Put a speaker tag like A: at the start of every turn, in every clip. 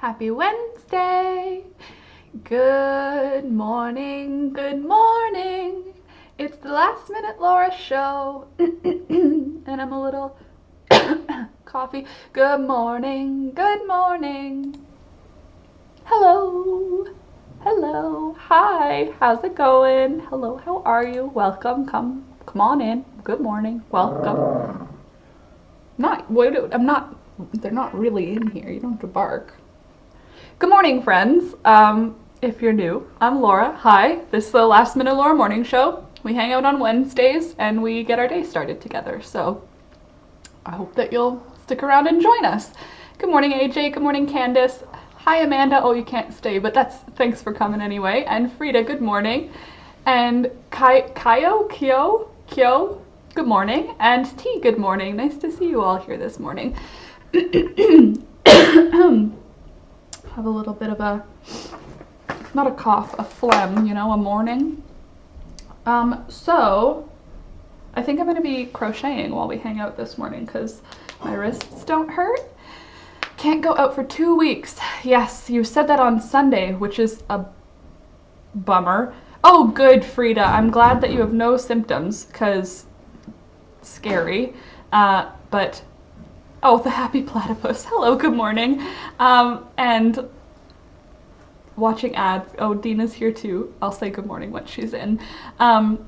A: Happy Wednesday. Good morning, good morning. It's the Last Minute Laura show. And I'm a little coffee. Good morning, good morning. Hello. Hello. Hi. How's it going? Hello, how are you? Welcome. Come on in. Good morning. Welcome. They're not really in here. You don't have to bark. Good morning, friends. If you're new, I'm Laura. Hi, this is the Last Minute Laura morning show. We hang out on Wednesdays and we get our day started together. So I hope that you'll stick around and join us. Good morning, AJ. Good morning, Candace. Hi, Amanda. Oh, you can't stay, but thanks for coming anyway. And Frida, good morning. And Kyo, good morning. And T, good morning. Nice to see you all here this morning. Have a little bit of not a cough, a phlegm, a morning. So I think I'm going to be crocheting while we hang out this morning because my wrists don't hurt. Can't go out for 2 weeks. Yes, you said that on Sunday, which is a bummer. Oh, good, Frida. I'm glad that you have no symptoms because scary. But oh, the happy platypus. Hello, good morning. And watching ads. Oh, Dina's here too. I'll say good morning when she's in. I'm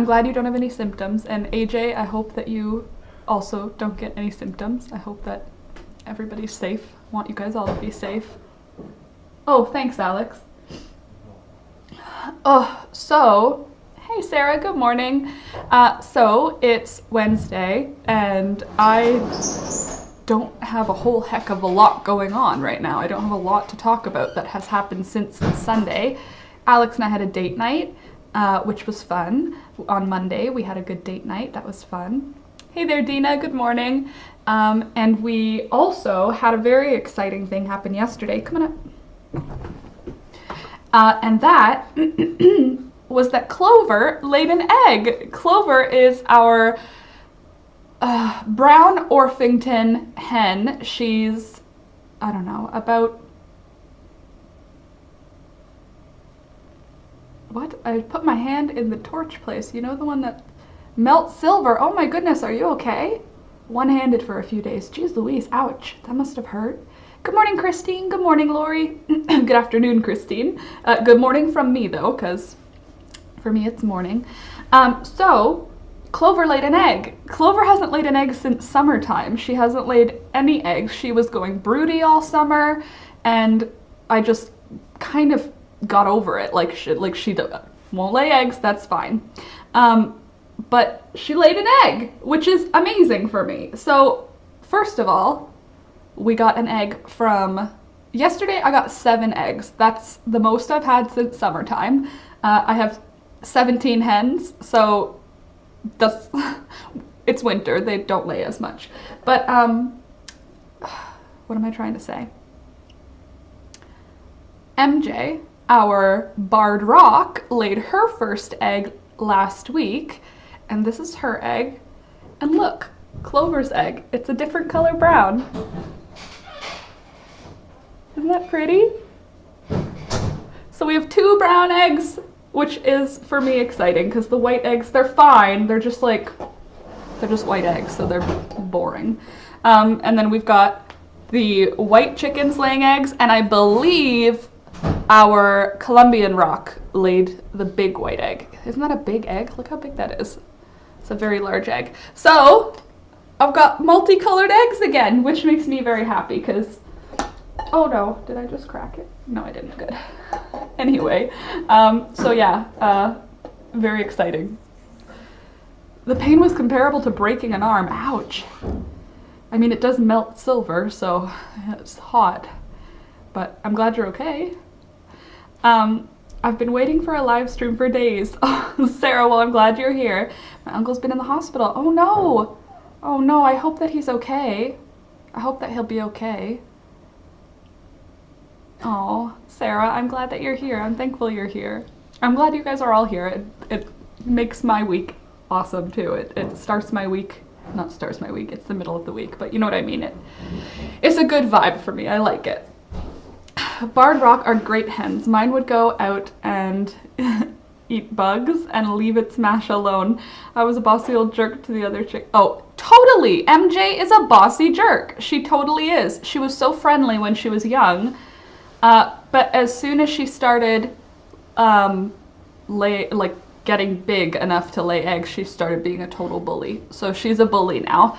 A: glad you don't have any symptoms. And AJ, I hope that you also don't get any symptoms. I hope that everybody's safe. I want you guys all to be safe. Oh, thanks, Alex. Oh, so, hey, Sarah, good morning. So it's Wednesday, and I don't have a whole heck of a lot going on right now. I don't have a lot to talk about that has happened since Sunday. Alex and I had a date night, which was fun. On Monday, we had a good date night. That was fun. Hey there, Dina. Good morning. And we also had a very exciting thing happen yesterday. Come on up. And that was that Clover laid an egg. Clover is our brown Orpington hen. She's, I don't know, about, what? I put my hand in the torch place. You know, the one that melts silver. Oh my goodness, are you okay? One-handed for a few days. Jeez Louise, ouch. That must have hurt. Good morning, Christine. Good morning, Lori. Good afternoon, Christine. Good morning from me, though, because for me it's morning. So Clover laid an egg. Clover hasn't laid an egg since summertime. She hasn't laid any eggs. She was going broody all summer, and I just kind of got over it. Like she won't lay eggs, that's fine. But she laid an egg, which is amazing for me. So first of all, we got an egg from yesterday. I got 7 eggs. That's the most I've had since summertime. I have 17 hens, so it's winter. They don't lay as much. But what am I trying to say? MJ, our barred rock, laid her first egg last week, and this is her egg. And look, Clover's egg. It's a different color brown. Isn't that pretty? So we have 2 brown eggs, which is, for me, exciting, because the white eggs, they're fine. They're just white eggs, so they're boring. And then we've got the white chickens laying eggs, and I believe our Colombian rock laid the big white egg. Isn't that a big egg? Look how big that is. It's a very large egg. So I've got multicolored eggs again, which makes me very happy, because, oh no, did I just crack it? No, I didn't. Good. Anyway, so yeah, very exciting. The pain was comparable to breaking an arm. Ouch. I mean, it does melt silver, so it's hot, but I'm glad you're okay. I've been waiting for a live stream for days. Oh, Sarah, well, I'm glad you're here. My uncle's been in the hospital. Oh no. Oh no, I hope that he's okay. I hope that he'll be okay. Oh, Sarah, I'm glad that you're here. I'm thankful you're here. I'm glad you guys are all here. It makes my week awesome too. It starts my week, not starts my week, it's the middle of the week, but you know what I mean. It's a good vibe for me. I like it. Barred Rock are great hens. Mine would go out and eat bugs and leave its mash alone. I was a bossy old jerk to the other chick. Oh, totally! MJ is a bossy jerk. She totally is. She was so friendly when she was young, but as soon as she started getting big enough to lay eggs, she started being a total bully. So she's a bully now,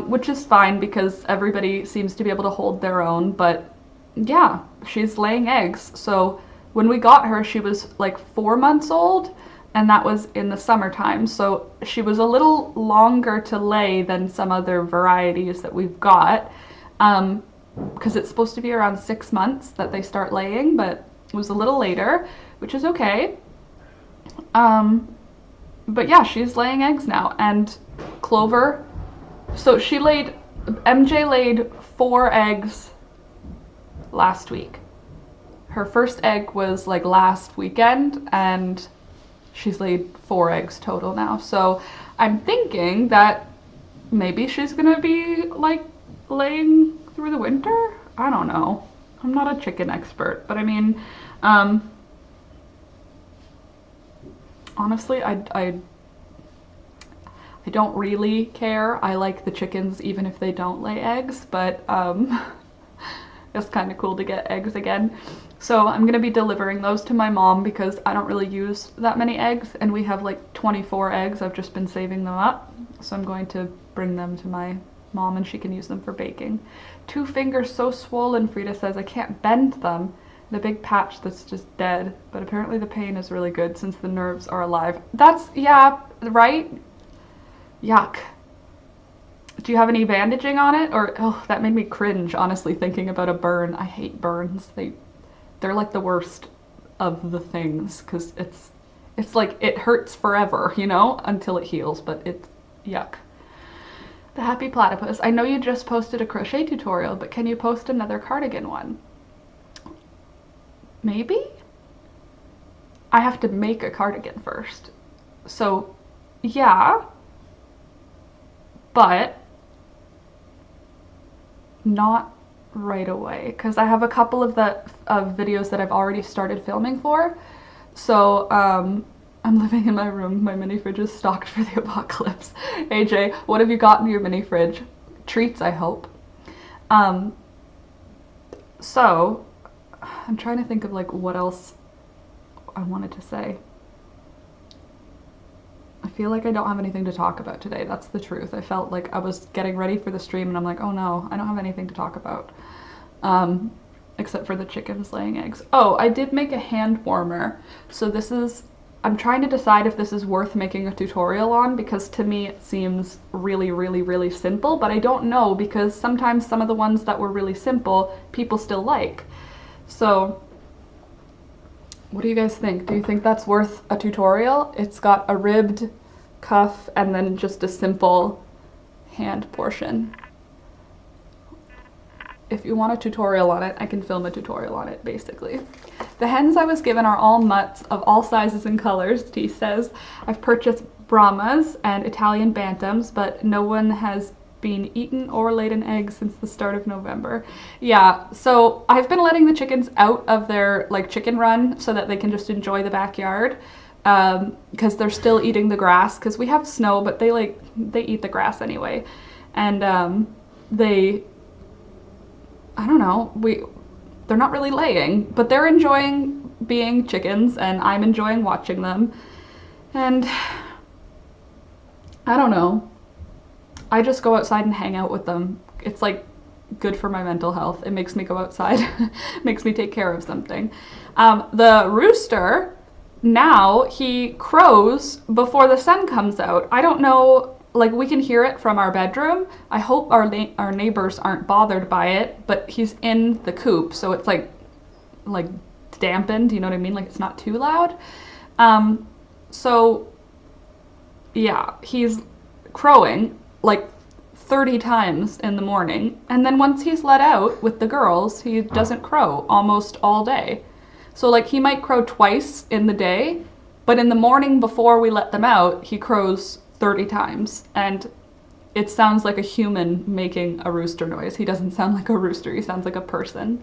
A: which is fine because everybody seems to be able to hold their own, but yeah, she's laying eggs. So when we got her, she was like 4 months old, and that was in the summertime. So she was a little longer to lay than some other varieties that we've got, because it's supposed to be around 6 months that they start laying, but it was a little later, which is okay. But yeah, she's laying eggs now. And Clover, so MJ laid 4 eggs last week. Her first egg was like last weekend, and she's laid 4 eggs total now. So I'm thinking that maybe she's gonna be like laying through the winter. I don't know. I'm not a chicken expert, but I mean, honestly, I don't really care. I like the chickens even if they don't lay eggs, but it's kind of cool to get eggs again. So I'm going to be delivering those to my mom because I don't really use that many eggs, and we have like 24 eggs. I've just been saving them up. So I'm going to bring them to my mom and she can use them for baking. 2 fingers so swollen, Frida says, I can't bend them. The big patch that's just dead, but apparently the pain is really good since the nerves are alive. That's, yeah, right? Yuck. Do you have any bandaging on it? Or, oh, that made me cringe, honestly, thinking about a burn. I hate burns. They're like the worst of the things, because it's like it hurts forever, you know, until it heals, but it's yuck. The Happy Platypus. I know you just posted a crochet tutorial, but can you post another cardigan one? Maybe? I have to make a cardigan first. So, yeah. But not right away, because I have a couple of videos that I've already started filming for. So, I'm living in my room. My mini fridge is stocked for the apocalypse. AJ, what have you got in your mini fridge? Treats, I hope. So, I'm trying to think of like what else I wanted to say. I feel like I don't have anything to talk about today. That's the truth. I felt like I was getting ready for the stream and I'm like, oh no, I don't have anything to talk about. Except for the chickens laying eggs. Oh, I did make a hand warmer. So this is, I'm trying to decide if this is worth making a tutorial on, because to me it seems really, really, really simple, but I don't know, because sometimes some of the ones that were really simple, people still like. So, what do you guys think? Do you think that's worth a tutorial? It's got a ribbed cuff and then just a simple hand portion. If you want a tutorial on it, I can film a tutorial on it, basically. The hens I was given are all mutts of all sizes and colors, T says. I've purchased Brahmas and Italian Bantams, but no one has been eaten or laid an egg since the start of November. Yeah, so I've been letting the chickens out of their like chicken run so that they can just enjoy the backyard, because they're still eating the grass, because we have snow, but they eat the grass anyway. And I don't know, they're not really laying, but they're enjoying being chickens and I'm enjoying watching them. And I don't know, I just go outside and hang out with them. It's like good for my mental health. It makes me go outside, makes me take care of something. The rooster, now he crows before the sun comes out. I don't know, like we can hear it from our bedroom. I hope our neighbors aren't bothered by it, but he's in the coop, so it's like dampened, you know what I mean? Like it's not too loud. So yeah, he's crowing like 30 times in the morning, and then once he's let out with the girls, he doesn't crow almost all day. So like he might crow twice in the day, but in the morning before we let them out, he crows 30 times, and it sounds like a human making a rooster noise. He doesn't sound like a rooster, he sounds like a person.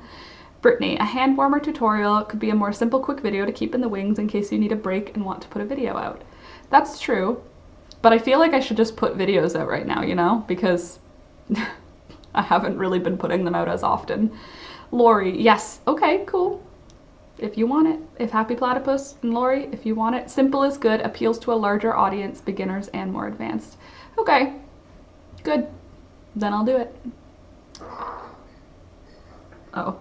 A: Brittany, a hand warmer tutorial could be a more simple, quick video to keep in the wings in case you need a break and want to put a video out. That's true, but I feel like I should just put videos out right now, you know, because I haven't really been putting them out as often. Lori, yes, okay, cool. If you want it. If Happy Platypus and Lori, if you want it. Simple is good, appeals to a larger audience, beginners and more advanced. Okay, good. Then I'll do it. Oh.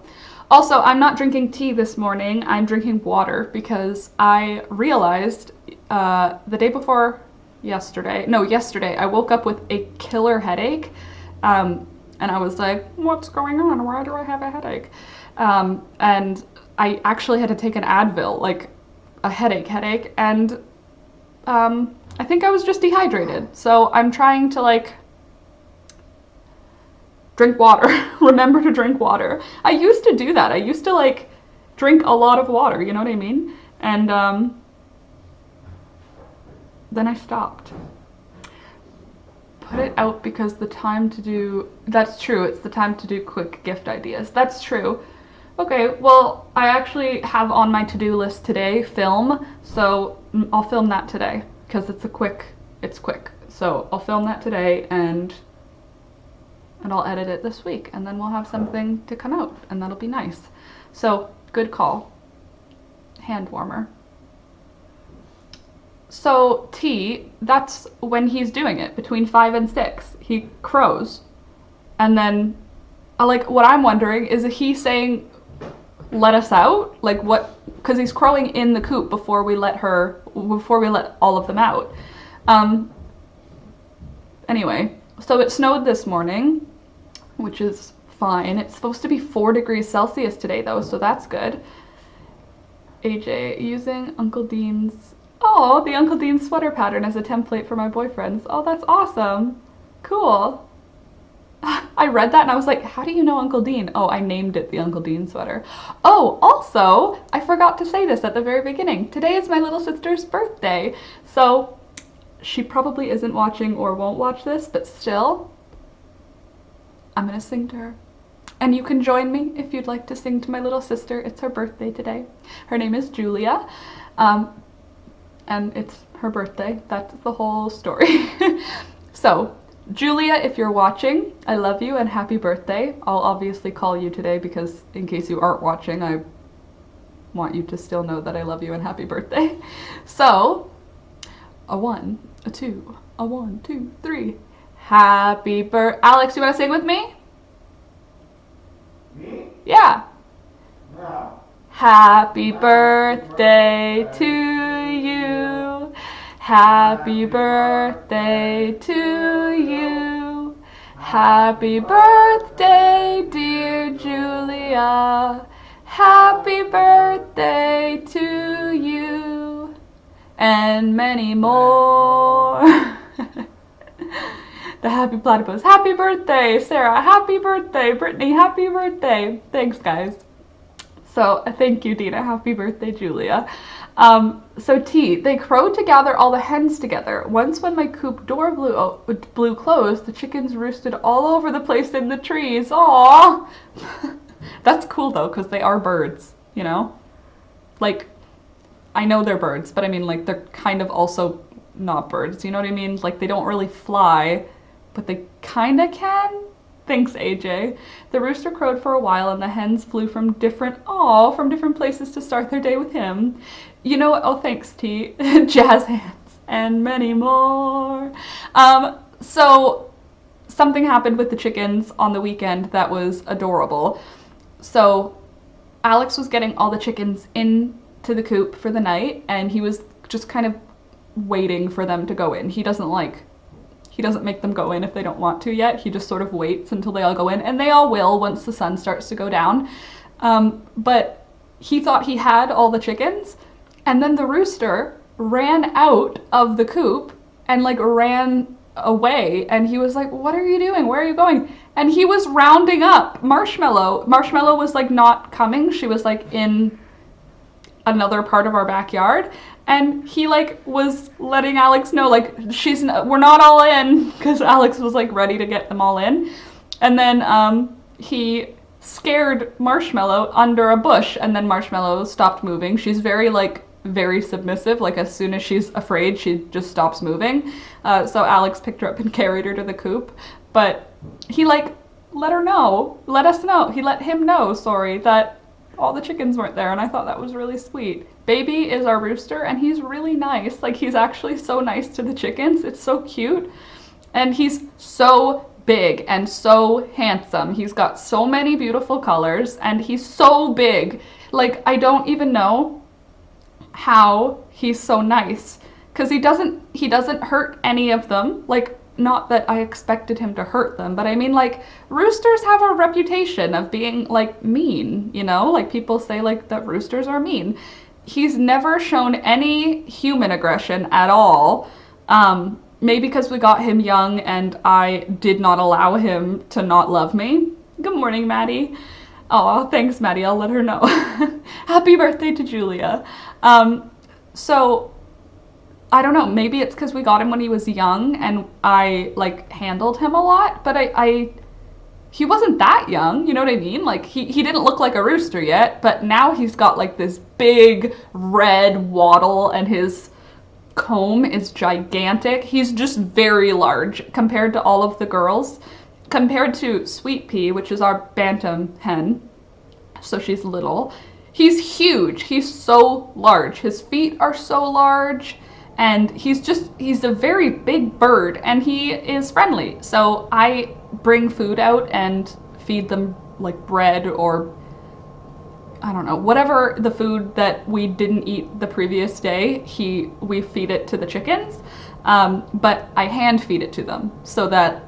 A: Also, I'm not drinking tea this morning. I'm drinking water because I realized the day before yesterday, I woke up with a killer headache. And I was like, what's going on? Why do I have a headache? And I actually had to take an Advil, like a headache. And I think I was just dehydrated. So I'm trying to like drink water. Remember to drink water. I used to do that. I used to like drink a lot of water, you know what I mean? And then I stopped. Put it out because the time to do, that's true, it's the time to do quick gift ideas. That's true. Okay, well, I actually have on my to-do list today film, so I'll film that today because it's quick. So I'll film that today and I'll edit it this week, and then we'll have something to come out, and that'll be nice. So, good call. Hand warmer. So, T, that's when he's doing it, between 5 and 6. He crows. And then, like, what I'm wondering is he saying, let us out? Like, what? Because he's crowing in the coop before we let all of them out. Anyway, so it snowed this morning, which is fine. It's supposed to be 4 degrees Celsius today though, so that's good. AJ, using Uncle Dean's, oh, the Uncle Dean sweater pattern as a template for my boyfriends. Oh, that's awesome. Cool. I read that and I was like, how do you know Uncle Dean? Oh, I named it the Uncle Dean sweater. Oh, also, I forgot to say this at the very beginning. Today is my little sister's birthday. So she probably isn't watching or won't watch this, but still, I'm gonna sing to her. And you can join me if you'd like to sing to my little sister. It's her birthday today. Her name is Julia, and it's her birthday. That's the whole story. So, Julia, if you're watching, I love you and happy birthday. I'll obviously call you today because in case you aren't watching, I want you to still know that I love you and happy birthday. So, a 1, a 2, a 1, 2, 3. Happy birthday. Alex, you want to sing with me?
B: Me?
A: Yeah.
B: No.
A: Happy birthday to you. Happy birthday to you. Happy birthday, dear Julia. Happy birthday to you. And many more. The Happy Platypus. Happy birthday, Sarah. Happy birthday, Brittany. Happy birthday. Thanks, guys. So, thank you, Dina. Happy birthday, Julia. So T, they crowed to gather all the hens together. Once when my coop door blew closed, the chickens roosted all over the place in the trees. Aww. That's cool, though, because they are birds, you know? Like, I know they're birds, but I mean, like, they're kind of also not birds, you know what I mean? Like, they don't really fly, but they kinda can. Thanks, AJ. The rooster crowed for a while and the hens flew from different places to start their day with him. You know what? Oh, thanks, T. Jazz hands and many more. So something happened with the chickens on the weekend that was adorable. So Alex was getting all the chickens into the coop for the night and he was just kind of waiting for them to go in. He doesn't make them go in if they don't want to yet. He just sort of waits until they all go in, and they all will once the sun starts to go down. But he thought he had all the chickens, and then the rooster ran out of the coop and like ran away, and he was like, what are you doing? Where are you going? And he was rounding up Marshmallow. Marshmallow was like not coming. She was like in another part of our backyard. And he like was letting Alex know like we're not all in, because Alex was like ready to get them all in. And then he scared Marshmallow under a bush, and then Marshmallow stopped moving. She's very submissive. Like, as soon as she's afraid, she just stops moving. So Alex picked her up and carried her to the coop. But he let us know. He let him know, that all the chickens weren't there, and I thought that was really sweet. Baby is our rooster, and he's really nice. Like, he's actually so nice to the chickens. It's so cute. And he's so big and so handsome. He's got so many beautiful colors, and he's so big. Like, I don't even know how he's so nice, because he doesn't hurt any of them. Like, not that I expected him to hurt them, but I mean, like, roosters have a reputation of being, like, mean, you know? Like, people say, like, that roosters are mean. He's never shown any human aggression at all. Maybe because we got him young and I did not allow him to not love me. Good morning, Maddie. Oh, thanks, Maddie. I'll let her know. Happy birthday to Julia. So I don't know, maybe it's because we got him when he was young and I, like, handled him a lot, but he wasn't that young, you know what I mean? Like, he didn't look like a rooster yet, but now he's got, like, this big red wattle, and his comb is gigantic. He's just very large compared to all of the girls. Compared to Sweet Pea, which is our bantam hen, so she's little, he's huge. He's so large. His feet are so large. And he's a very big bird, and he is friendly. So I bring food out and feed them, like, bread or, I don't know, whatever the food that we didn't eat the previous day, we feed it to the chickens. But I hand feed it to them so that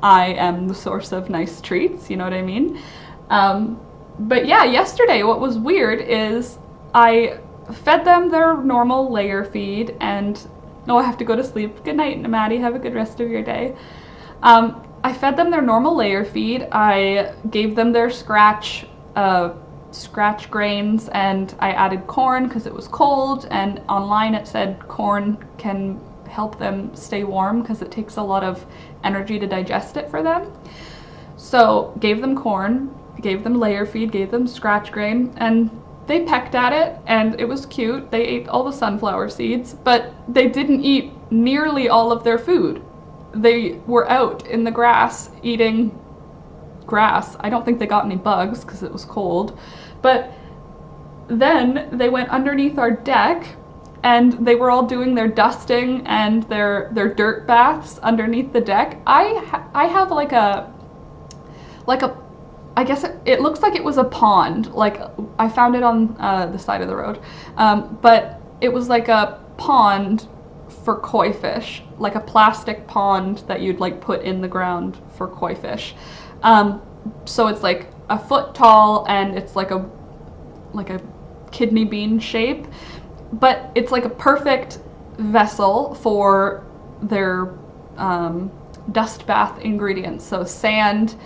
A: I am the source of nice treats, you know what I mean? But yeah, yesterday what was weird is I fed them their normal layer feed, and I have to go to sleep. Good night, Maddie. Have a good rest of your day. I fed them their normal layer feed. I gave them their scratch grains, and I added corn because it was cold, and online it said corn can help them stay warm because it takes a lot of energy to digest it for them. So gave them corn, gave them layer feed, gave them scratch grain, and they pecked at it, and it was cute. They ate all the sunflower seeds, but they didn't eat nearly all of their food. They were out in the grass eating grass. I don't think they got any bugs because it was cold. But then they went underneath our deck, and they were all doing their dusting and their dirt baths underneath the deck. I have like a I guess it looks like it was a pond. Like, I found it on the side of the road. But it was like a pond for koi fish, like a plastic pond that you'd, like, put in the ground for koi fish. So it's like a foot tall, and it's like a kidney bean shape, but it's like a perfect vessel for their dust bath ingredients. So sand,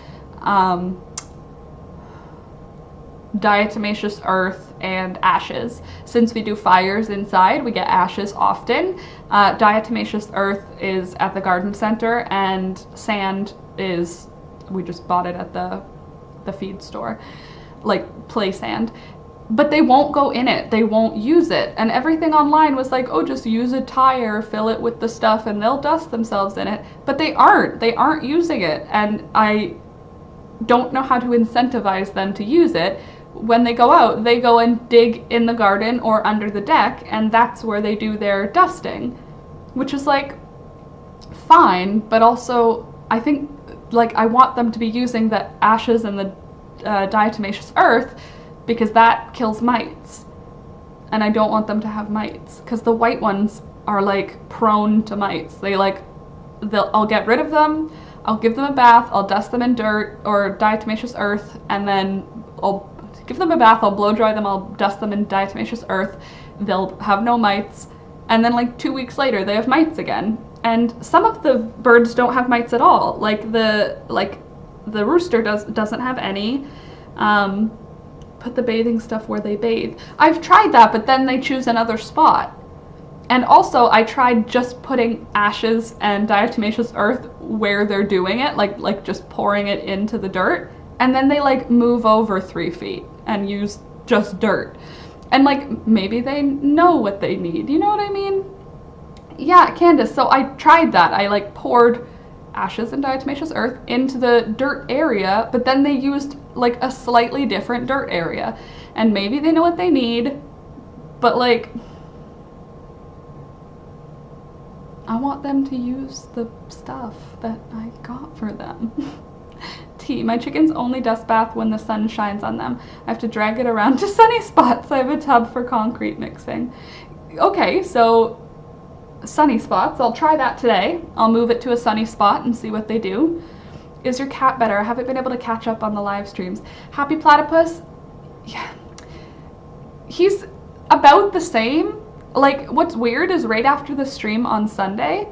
A: diatomaceous earth, and ashes. Since we do fires inside, we get ashes often. Diatomaceous earth is at the garden center, and sand is, we just bought it at the feed store, like play sand. But they won't go in it. They won't use it. And everything online was like, oh, just use a tire, fill it with the stuff, and they'll dust themselves in it. But they aren't. They aren't using it. And I don't know how to incentivize them to use it. When they go out, they go and dig in the garden or under the deck, and that's where they do their dusting, which is, like, fine, but also I think, like, I want them to be using the ashes and the diatomaceous earth because that kills mites, and I don't want them to have mites because the white ones are, like, prone to mites. I'll get rid of them, I'll give them a bath, I'll dust them in dirt or diatomaceous earth, and then I'll give them a bath, I'll blow dry them, I'll dust them in diatomaceous earth, they'll have no mites, and then, like, 2 weeks later they have mites again. And some of the birds don't have mites at all. Like the rooster doesn't have any. Put the bathing stuff where they bathe. I've tried that, but then they choose another spot. And also I tried just putting ashes and diatomaceous earth where they're doing it, like just pouring it into the dirt. and then they like move over 3 feet and use just dirt. And like, maybe they know what they need, you know what I mean? Yeah, Candace, so I tried that. I like poured ashes and diatomaceous earth into the dirt area, but then they used like a slightly different dirt area. And maybe they know what they need, but like, I want them to use the stuff that I got for them. T, my chickens only dust bath when the sun shines on them. I have to drag it around to sunny spots. I have a tub for concrete mixing. Okay, so sunny spots. I'll try that today. I'll move it to a sunny spot and see what they do. Is your cat better? I haven't been able to catch up on the live streams. Happy Platypus? Yeah. He's about the same. Like, what's weird is right after the stream on Sunday,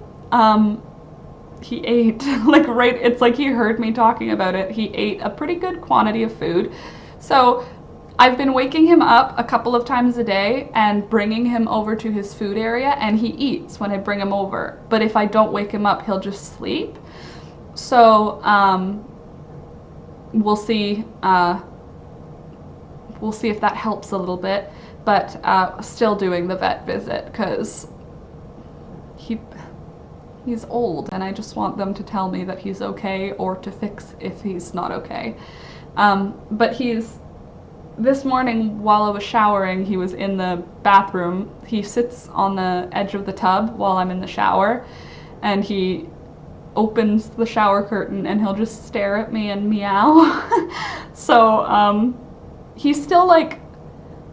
A: he ate, like right, it's like he heard me talking about it. He ate a pretty good quantity of food. So I've been waking him up a couple of times a day and bringing him over to his food area, and he eats when I bring him over. But if I don't wake him up, he'll just sleep. So we'll see. We'll see if that helps a little bit. But still doing the vet visit because he's old, and I just want them to tell me that he's okay or to fix if he's not okay. But this morning while I was showering, he was in the bathroom. He sits on the edge of the tub while I'm in the shower, and he opens the shower curtain and he'll just stare at me and meow. So he's still like,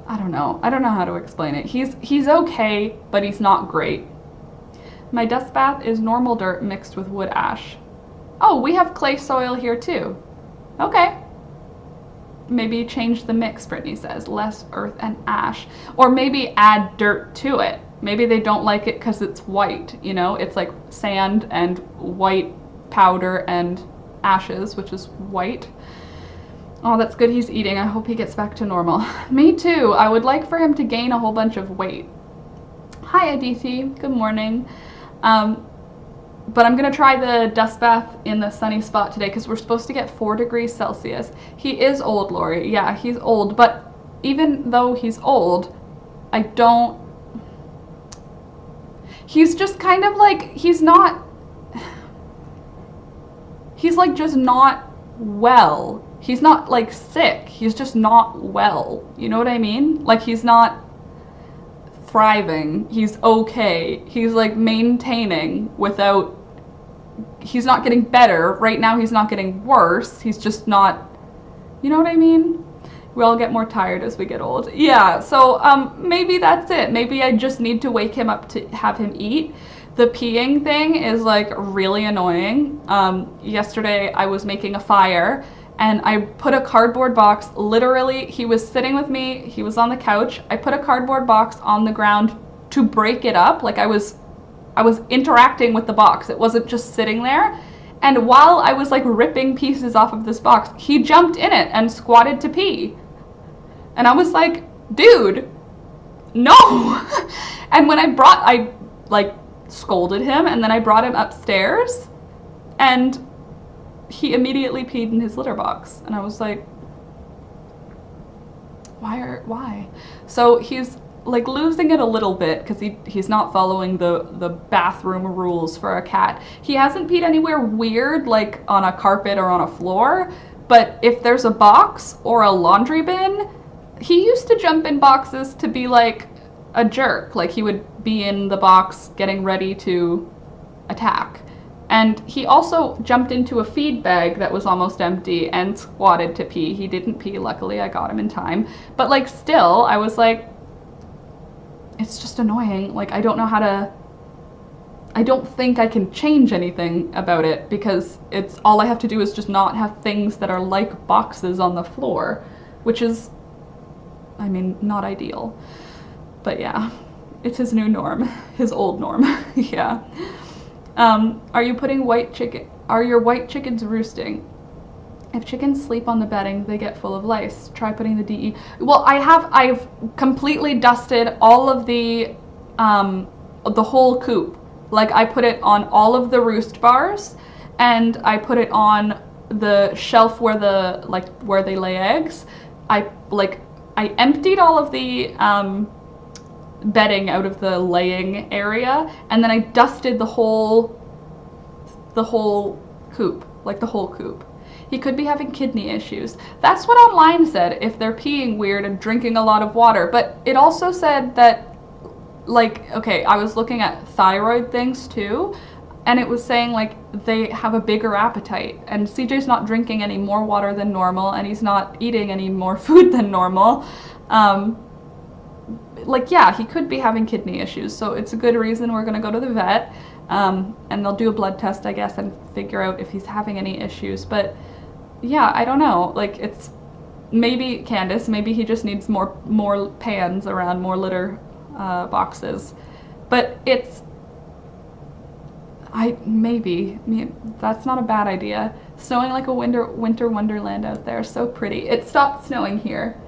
A: I don't know how to explain it. He's okay, but he's not great. My dust bath is normal dirt mixed with wood ash. Oh, we have clay soil here too. Okay. Maybe change the mix, Brittany says. Less earth and ash. Or maybe add dirt to it. Maybe they don't like it because it's white, you know? It's like sand and white powder and ashes, which is white. Oh, that's good he's eating. I hope he gets back to normal. Me too. I would like for him to gain a whole bunch of weight. Hi, Aditi. Good morning. But I'm going to try the dust bath in the sunny spot today because we're supposed to get 4 degrees Celsius. He is old, Lori. Yeah, he's old. But even though he's old, he's just kind of like, he's like just not well. He's not like sick. He's just not well. You know what I mean? Like, he's not thriving. He's okay. He's like maintaining without, he's not getting better. Right now he's not getting worse. He's just not, you know what I mean? We all get more tired as we get old. Yeah, so maybe that's it. Maybe I just need to wake him up to have him eat. The peeing thing is like really annoying. Yesterday I was making a fire and I put a cardboard box, literally, he was sitting with me, he was on the couch, I put a cardboard box on the ground to break it up, like I was interacting with the box, it wasn't just sitting there, and while I was like ripping pieces off of this box, he jumped in it and squatted to pee. And I was like, dude, no! And when I like scolded him, and then I brought him upstairs, and he immediately peed in his litter box. And I was like, why? So he's like losing it a little bit because he's not following the bathroom rules for a cat. He hasn't peed anywhere weird, like on a carpet or on a floor, but if there's a box or a laundry bin, he used to jump in boxes to be like a jerk. Like he would be in the box getting ready to attack. And he also jumped into a feed bag that was almost empty and squatted to pee. He didn't pee, luckily I got him in time. But like still, I was like, it's just annoying. Like I don't know how to, I don't think I can change anything about it because it's all I have to do is just not have things that are like boxes on the floor, which is, I mean, not ideal. But yeah, it's his new norm, his old norm, yeah. Are you putting are your white chickens roosting? If chickens sleep on the bedding, they get full of lice. Try putting the DE. Well, I've completely dusted all of the whole coop. Like I put it on all of the roost bars and I put it on the shelf where where they lay eggs, I emptied all of the bedding out of the laying area, and then I dusted the whole coop, like the whole coop. He could be having kidney issues. That's what online said, if they're peeing weird and drinking a lot of water. But it also said that, like, okay, I was looking at thyroid things too, and it was saying like they have a bigger appetite, and CJ's not drinking any more water than normal, and he's not eating any more food than normal. Like, yeah, he could be having kidney issues, so it's a good reason we're gonna go to the vet, and they'll do a blood test, I guess, and figure out if he's having any issues. But yeah, I don't know, like, it's maybe Candace, maybe he just needs more pans around, more litter boxes. But it's that's not a bad idea. Snowing like a winter wonderland out there, so pretty. It stopped snowing here.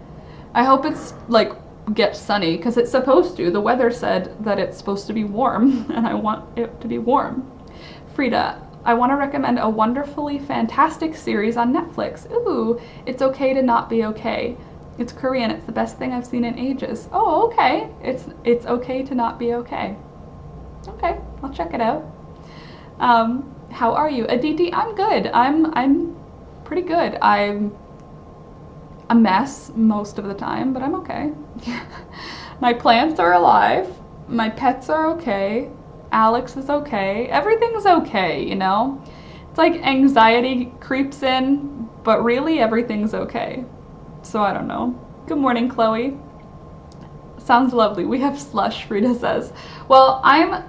A: I hope it's like get sunny, because it's supposed to. The weather said that it's supposed to be warm, and I want it to be warm. Frida, I want to recommend a wonderfully fantastic series on Netflix. Ooh, It's Okay to Not Be Okay. It's Korean. It's the best thing I've seen in ages. Oh, okay. It's okay to not be okay. Okay, I'll check it out. How are you? Aditi, I'm good. I'm pretty good. I'm a mess most of the time, but I'm okay. My plants are alive. My pets are okay. Alex is okay. Everything's okay, you know? It's like anxiety creeps in, but really everything's okay. So I don't know. Good morning, Chloe. Sounds lovely. We have slush, Frida says. Well, I'm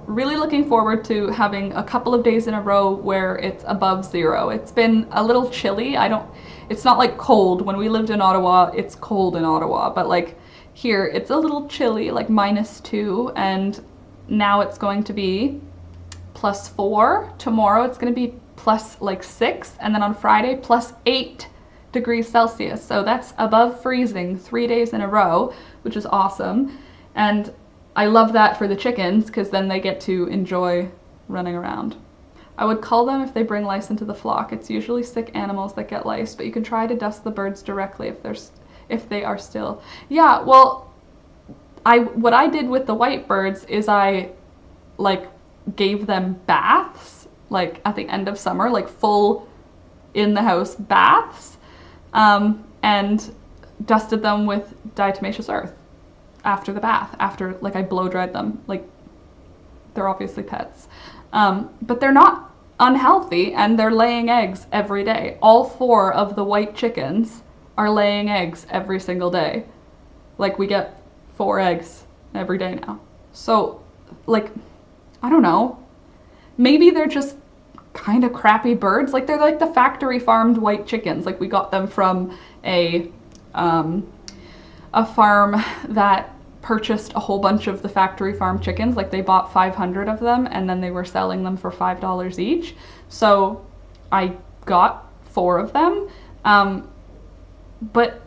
A: really looking forward to having a couple of days in a row where it's above 0. It's been a little chilly. It's not like cold. When we lived in Ottawa, it's cold in Ottawa, but like here it's a little chilly, like -2, and now it's going to be +4. Tomorrow it's going to be +6, and then on Friday +8 degrees Celsius. So that's above freezing 3 days in a row, which is awesome. And I love that for the chickens, because then they get to enjoy running around. I would call them if they bring lice into the flock. It's usually sick animals that get lice, but you can try to dust the birds directly if they are still. Yeah, well, what I did with the white birds is I like gave them baths, like at the end of summer, like full in the house baths, and dusted them with diatomaceous earth after the bath, after like I blow dried them. Like, they're obviously pets, but they're not unhealthy, and they're laying eggs every day. All 4 of the white chickens are laying eggs every single day. Like, we get 4 eggs every day now. So, like, I don't know. Maybe they're just kind of crappy birds. Like, they're like the factory farmed white chickens. Like, we got them from a farm that purchased a whole bunch of the factory farm chickens. Like, they bought 500 of them, and then they were selling them for $5 each. So I got 4 of them. But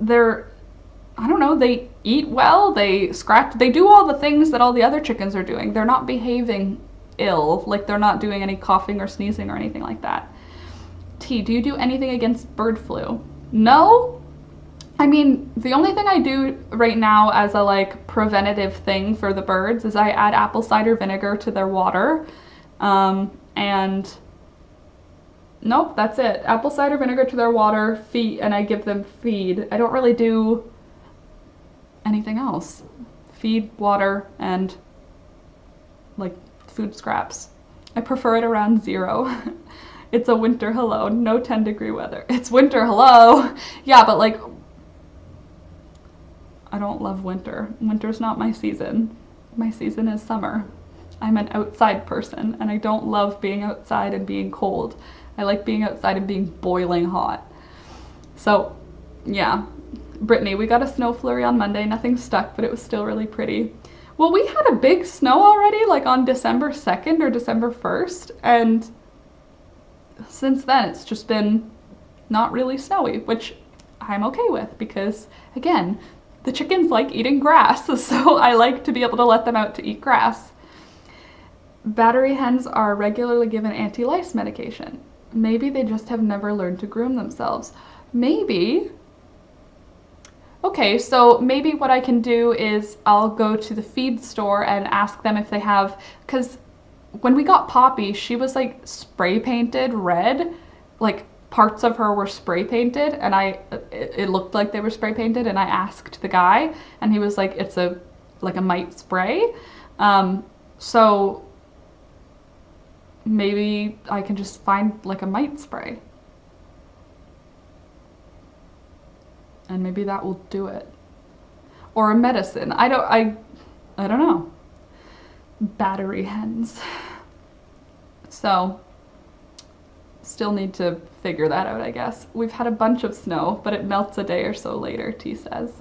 A: I don't know, they eat well, they scratch, they do all the things that all the other chickens are doing. They're not behaving ill, like they're not doing any coughing or sneezing or anything like that. T, do you do anything against bird flu? No. I mean, the only thing I do right now as a like preventative thing for the birds is I add apple cider vinegar to their water, and nope, that's it. Apple cider vinegar to their water, feed, and I give them feed. I don't really do anything else. Feed, water, and like food scraps. I prefer it around 0. It's a winter hello, no 10-degree weather. It's winter hello. Yeah, but like, I don't love winter. Winter's not my season. My season is summer. I'm an outside person, and I don't love being outside and being cold. I like being outside and being boiling hot. So, yeah. Brittany, we got a snow flurry on Monday. Nothing stuck, but it was still really pretty. Well, we had a big snow already, like on December 2nd or December 1st, and since then it's just been not really snowy, which I'm okay with because, again, the chickens like eating grass, so I like to be able to let them out to eat grass. Battery hens are regularly given anti-lice medication. Maybe they just have never learned to groom themselves. Maybe. Okay, so maybe what I can do is I'll go to the feed store and ask them if they have, because when we got Poppy, she was like spray painted red, like parts of her were spray painted, and it looked like they were spray painted, and I asked the guy, and he was like, it's a mite spray. So maybe I can just find like a mite spray. And maybe that will do it. Or a medicine. I don't know. Battery hens. So, still need to figure that out, I guess. We've had a bunch of snow, but it melts a day or so later, T says.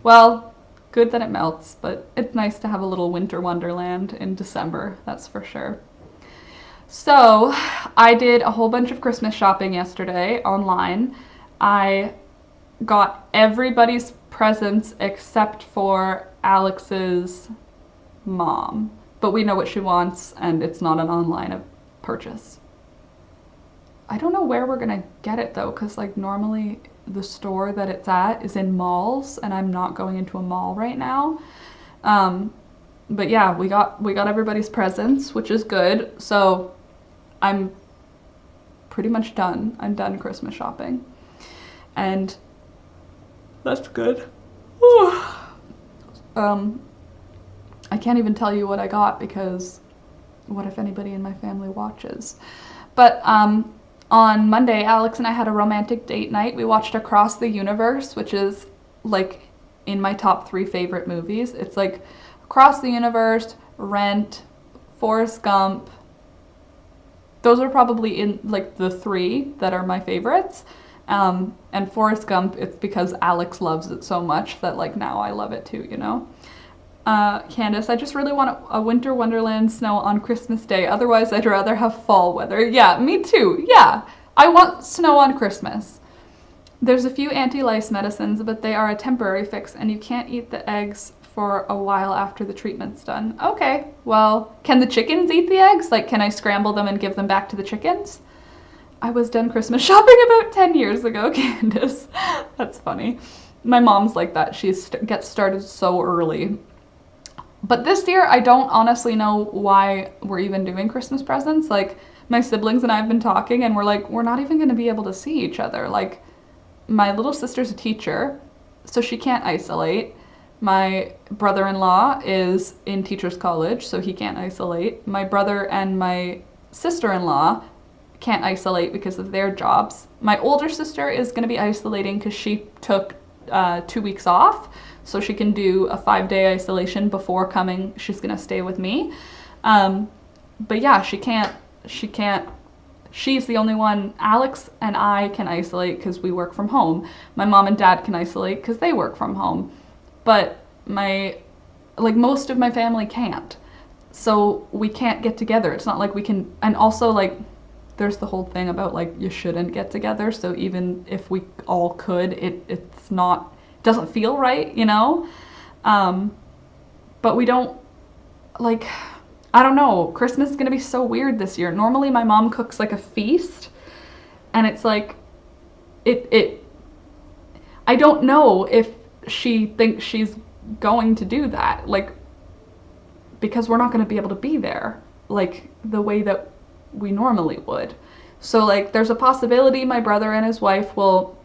A: Well, good that it melts, but it's nice to have a little winter wonderland in December, that's for sure. So, I did a whole bunch of Christmas shopping yesterday online. I got everybody's presents except for Alex's mom. But we know what she wants, and it's not an online purchase. I don't know where we're gonna get it though, because like normally the store that it's at is in malls, and I'm not going into a mall right now. But yeah, we got everybody's presents, which is good. So I'm pretty much done. I'm done Christmas shopping, and that's good. I can't even tell you what I got because what if anybody in my family watches? But on Monday, Alex and I had a romantic date night. We watched Across the Universe, which is like in my top 3 favorite movies. It's like Across the Universe, Rent, Forrest Gump. Those are probably in like the 3 that are my favorites. And Forrest Gump, it's because Alex loves it so much that like now I love it too, you know? Candace, I just really want a winter wonderland snow on Christmas Day. Otherwise, I'd rather have fall weather. Yeah, me too. Yeah, I want snow on Christmas. There's a few anti-lice medicines, but they are a temporary fix, and you can't eat the eggs for a while after the treatment's done. Okay, well, can the chickens eat the eggs? Like, can I scramble them and give them back to the chickens? I was done Christmas shopping about 10 years ago, Candace. That's funny. My mom's like that. She gets started so early. But this year, I don't honestly know why we're even doing Christmas presents. Like, my siblings and I have been talking, and we're like, we're not even going to be able to see each other. Like, my little sister's a teacher, so she can't isolate. My brother-in-law is in teacher's college, so he can't isolate. My brother and my sister-in-law can't isolate because of their jobs. My older sister is going to be isolating because she took 2 weeks off, so she can do a 5-day isolation before coming. She's going to stay with me. But yeah, she can't, she's the only one. Alex and I can isolate because we work from home. My mom and dad can isolate because they work from home. But most of my family can't. So we can't get together. It's not like we can, and also like, there's the whole thing about like, you shouldn't get together. So even if we all could, it's not, doesn't feel right, you know? But we don't, like, I don't know, Christmas is gonna be so weird this year. Normally my mom cooks like a feast, and it's like, I don't know if she thinks she's going to do that, like, because we're not gonna be able to be there, like, the way that we normally would. So, like, there's a possibility my brother and his wife will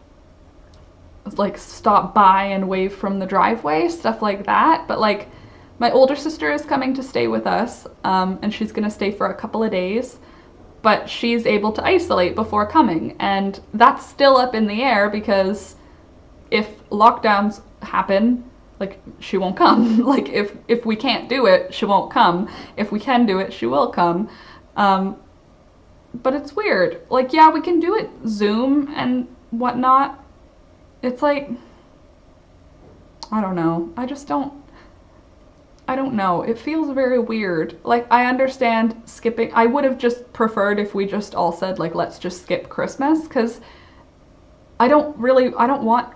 A: like stop by and wave from the driveway, stuff like that. But like, my older sister is coming to stay with us, and she's gonna stay for a couple of days, but she's able to isolate before coming, and that's still up in the air because if lockdowns happen, like, she won't come. Like, if we can't do it, she won't come. If we can do it, she will come. But it's weird. Like, yeah, we can do it Zoom and whatnot. It's like, I don't know. I don't know. It feels very weird. Like, I understand skipping. I would have just preferred if we just all said, like, let's just skip Christmas, because I don't want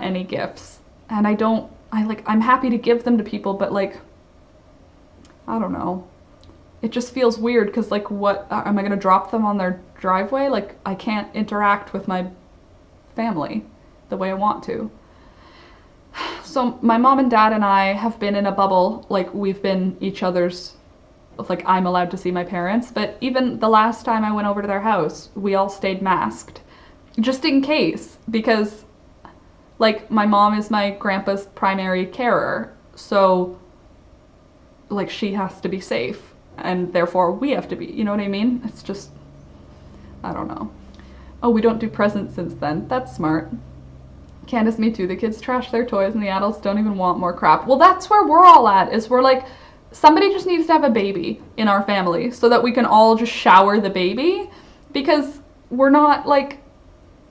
A: any gifts. And I'm happy to give them to people, but like, I don't know. it just feels weird because, like, what, am I going to drop them on their driveway? Like, I can't interact with my family the way I want to. So my mom and dad and I have been in a bubble, like, we've been each other's, like, I'm allowed to see my parents, but even the last time I went over to their house, we all stayed masked, just in case, because, like, my mom is my grandpa's primary carer, so, like, she has to be safe, and therefore we have to be, you know what I mean? It's just, I don't know. Oh, we don't do presents since then. That's smart. Candace, me too. The kids trash their toys and the adults don't even want more crap. Well, that's where we're all at, is we're like, somebody just needs to have a baby in our family so that we can all just shower the baby, because we're not, like,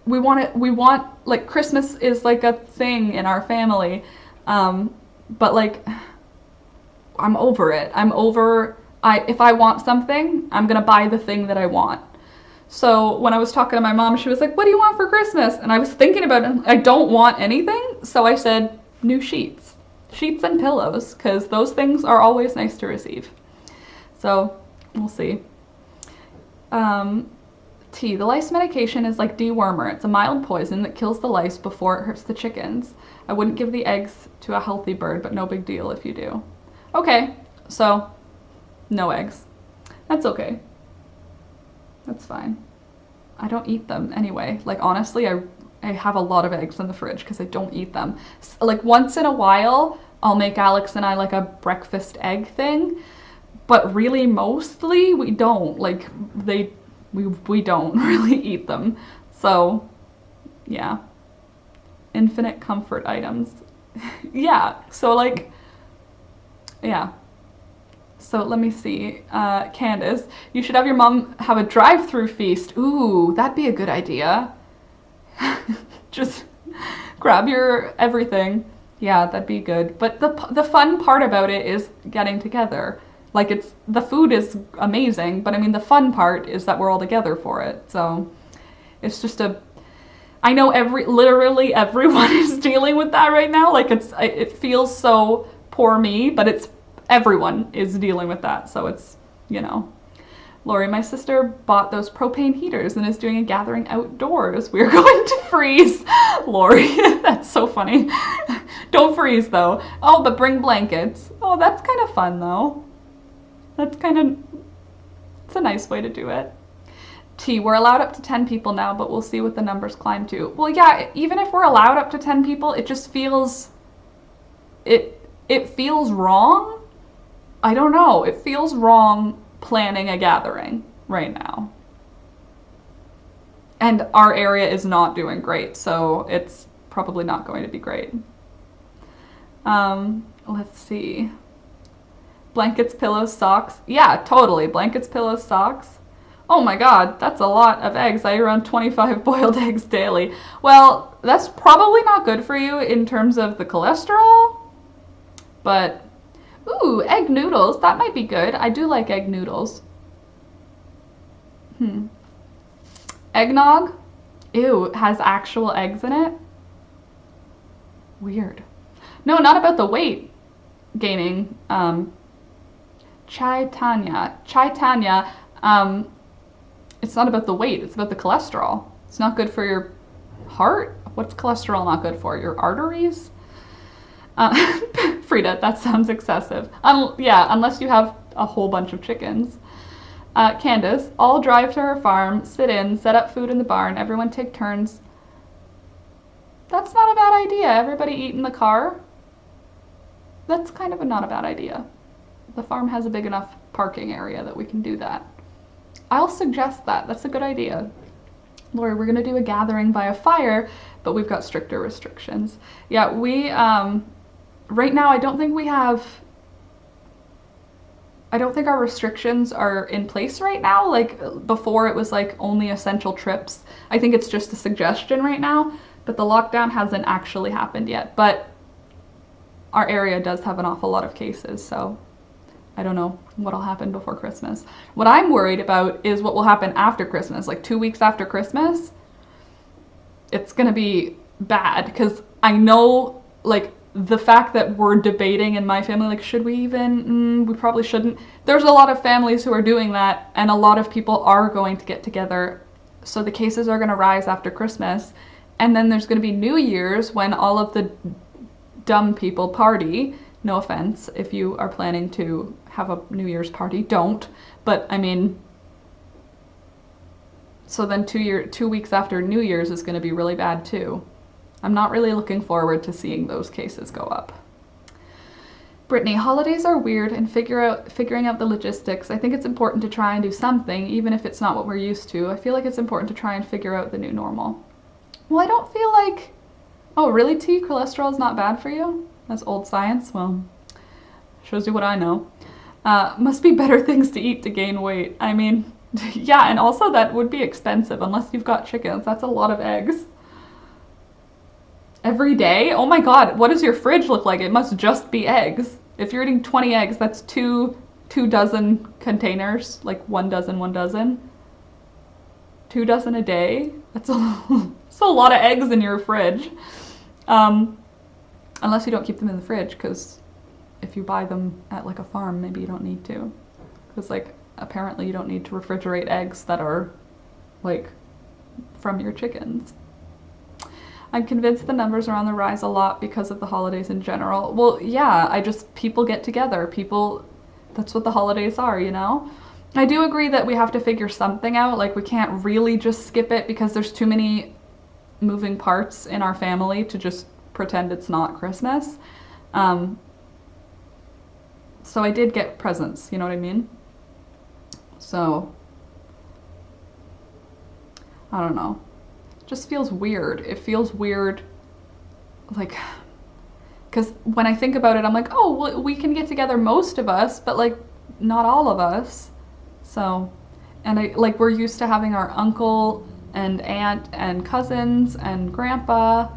A: we want, like, Christmas is like a thing in our family, but, like, I'm over it. If I want something, I'm gonna buy the thing that I want. So when I was talking to my mom, she was like, what do you want for Christmas? And I was thinking about it. I don't want anything. So I said, new sheets. Sheets and pillows, because those things are always nice to receive. So we'll see. T, the lice medication is like dewormer. It's a mild poison that kills the lice before it hurts the chickens. I wouldn't give the eggs to a healthy bird, but no big deal if you do. Okay, so no eggs. That's okay. That's fine. I don't eat them anyway. Like, honestly, I have a lot of eggs in the fridge because I don't eat them. Like, once in a while, I'll make Alex and I, like, a breakfast egg thing. But really, mostly, we don't. Like, we don't really eat them. So, yeah. Infinite comfort items. Yeah, so, like, yeah. So let me see, Candace, you should have your mom have a drive-through feast. Ooh, that'd be a good idea. Just grab your everything. Yeah, that'd be good. But the fun part about it is getting together. Like, the food is amazing, but I mean, the fun part is that we're all together for it. So it's just I know literally everyone is dealing with that right now. Like, it feels so poor me, but everyone is dealing with that, so it's, you know. Lori, my sister bought those propane heaters and is doing a gathering outdoors. We're going to freeze. Lori, that's so funny. Don't freeze, though. Oh, but bring blankets. Oh, that's kind of fun, though. It's a nice way to do it. T, we're allowed up to 10 people now, but we'll see what the numbers climb to. Well, yeah, even if we're allowed up to 10 people, it just feels, it feels wrong. I don't know. It feels wrong planning a gathering right now. And our area is not doing great, so it's probably not going to be great. Let's see. Blankets, pillows, socks. Yeah, totally. Blankets, pillows, socks. Oh my god, that's a lot of eggs. I eat around 25 boiled eggs daily. Well, that's probably not good for you in terms of the cholesterol, but ooh, egg noodles. That might be good. I do like egg noodles. Eggnog? Ew, it has actual eggs in it? Weird. No, not about the weight gaining. Chaitanya, it's not about the weight. It's about the cholesterol. It's not good for your heart. What's cholesterol not good for? Your arteries? Frida, that sounds excessive. Yeah, unless you have a whole bunch of chickens. Candace, all drive to her farm, sit in, set up food in the barn, everyone take turns. That's not a bad idea. Everybody eat in the car. That's kind of not a bad idea. The farm has a big enough parking area that we can do that. I'll suggest that. That's a good idea. Lori, we're gonna do a gathering by a fire, but we've got stricter restrictions. Yeah, we, right now I don't think our restrictions are in place right now. Like, before it was like only essential trips. I think it's just a suggestion right now, but the lockdown hasn't actually happened yet. But our area does have an awful lot of cases, so I don't know what'll happen before Christmas. What I'm worried about is what will happen after Christmas, like 2 weeks after Christmas. It's gonna be bad, because I know, like, the fact that we're debating in my family, like, should we even, we probably shouldn't. There's a lot of families who are doing that, and a lot of people are going to get together. So the cases are going to rise after Christmas. And then there's going to be New Year's when all of the dumb people party. No offense, if you are planning to have a New Year's party, don't. But I mean, so then 2 weeks after New Year's is going to be really bad too. I'm not really looking forward to seeing those cases go up. Brittany, holidays are weird and figuring out the logistics. I think it's important to try and do something, even if it's not what we're used to. I feel like it's important to try and figure out the new normal. Well, I don't feel like... Oh, really, T? Cholesterol is not bad for you? That's old science? Well, shows you what I know. Must be better things to eat to gain weight. I mean, yeah, and also that would be expensive unless you've got chickens. That's a lot of eggs. Every day? Oh my god, what does your fridge look like? It must just be eggs. If you're eating 20 eggs, that's two dozen containers, like 1 dozen, 1 dozen. 2 dozen a day? That's a lot of eggs in your fridge. Unless you don't keep them in the fridge, because if you buy them at like a farm, maybe you don't need to. Because like apparently you don't need to refrigerate eggs that are like from your chickens. I'm convinced the numbers are on the rise a lot because of the holidays in general. Well, yeah, people get together. People, that's what the holidays are, you know? I do agree that we have to figure something out. Like, we can't really just skip it because there's too many moving parts in our family to just pretend it's not Christmas. So I did get presents, you know what I mean? So, I don't know. It just feels weird. It feels weird, like, because when I think about it, I'm like, oh, well, we can get together, most of us, but like, not all of us. So, and we're used to having our uncle and aunt and cousins and grandpa,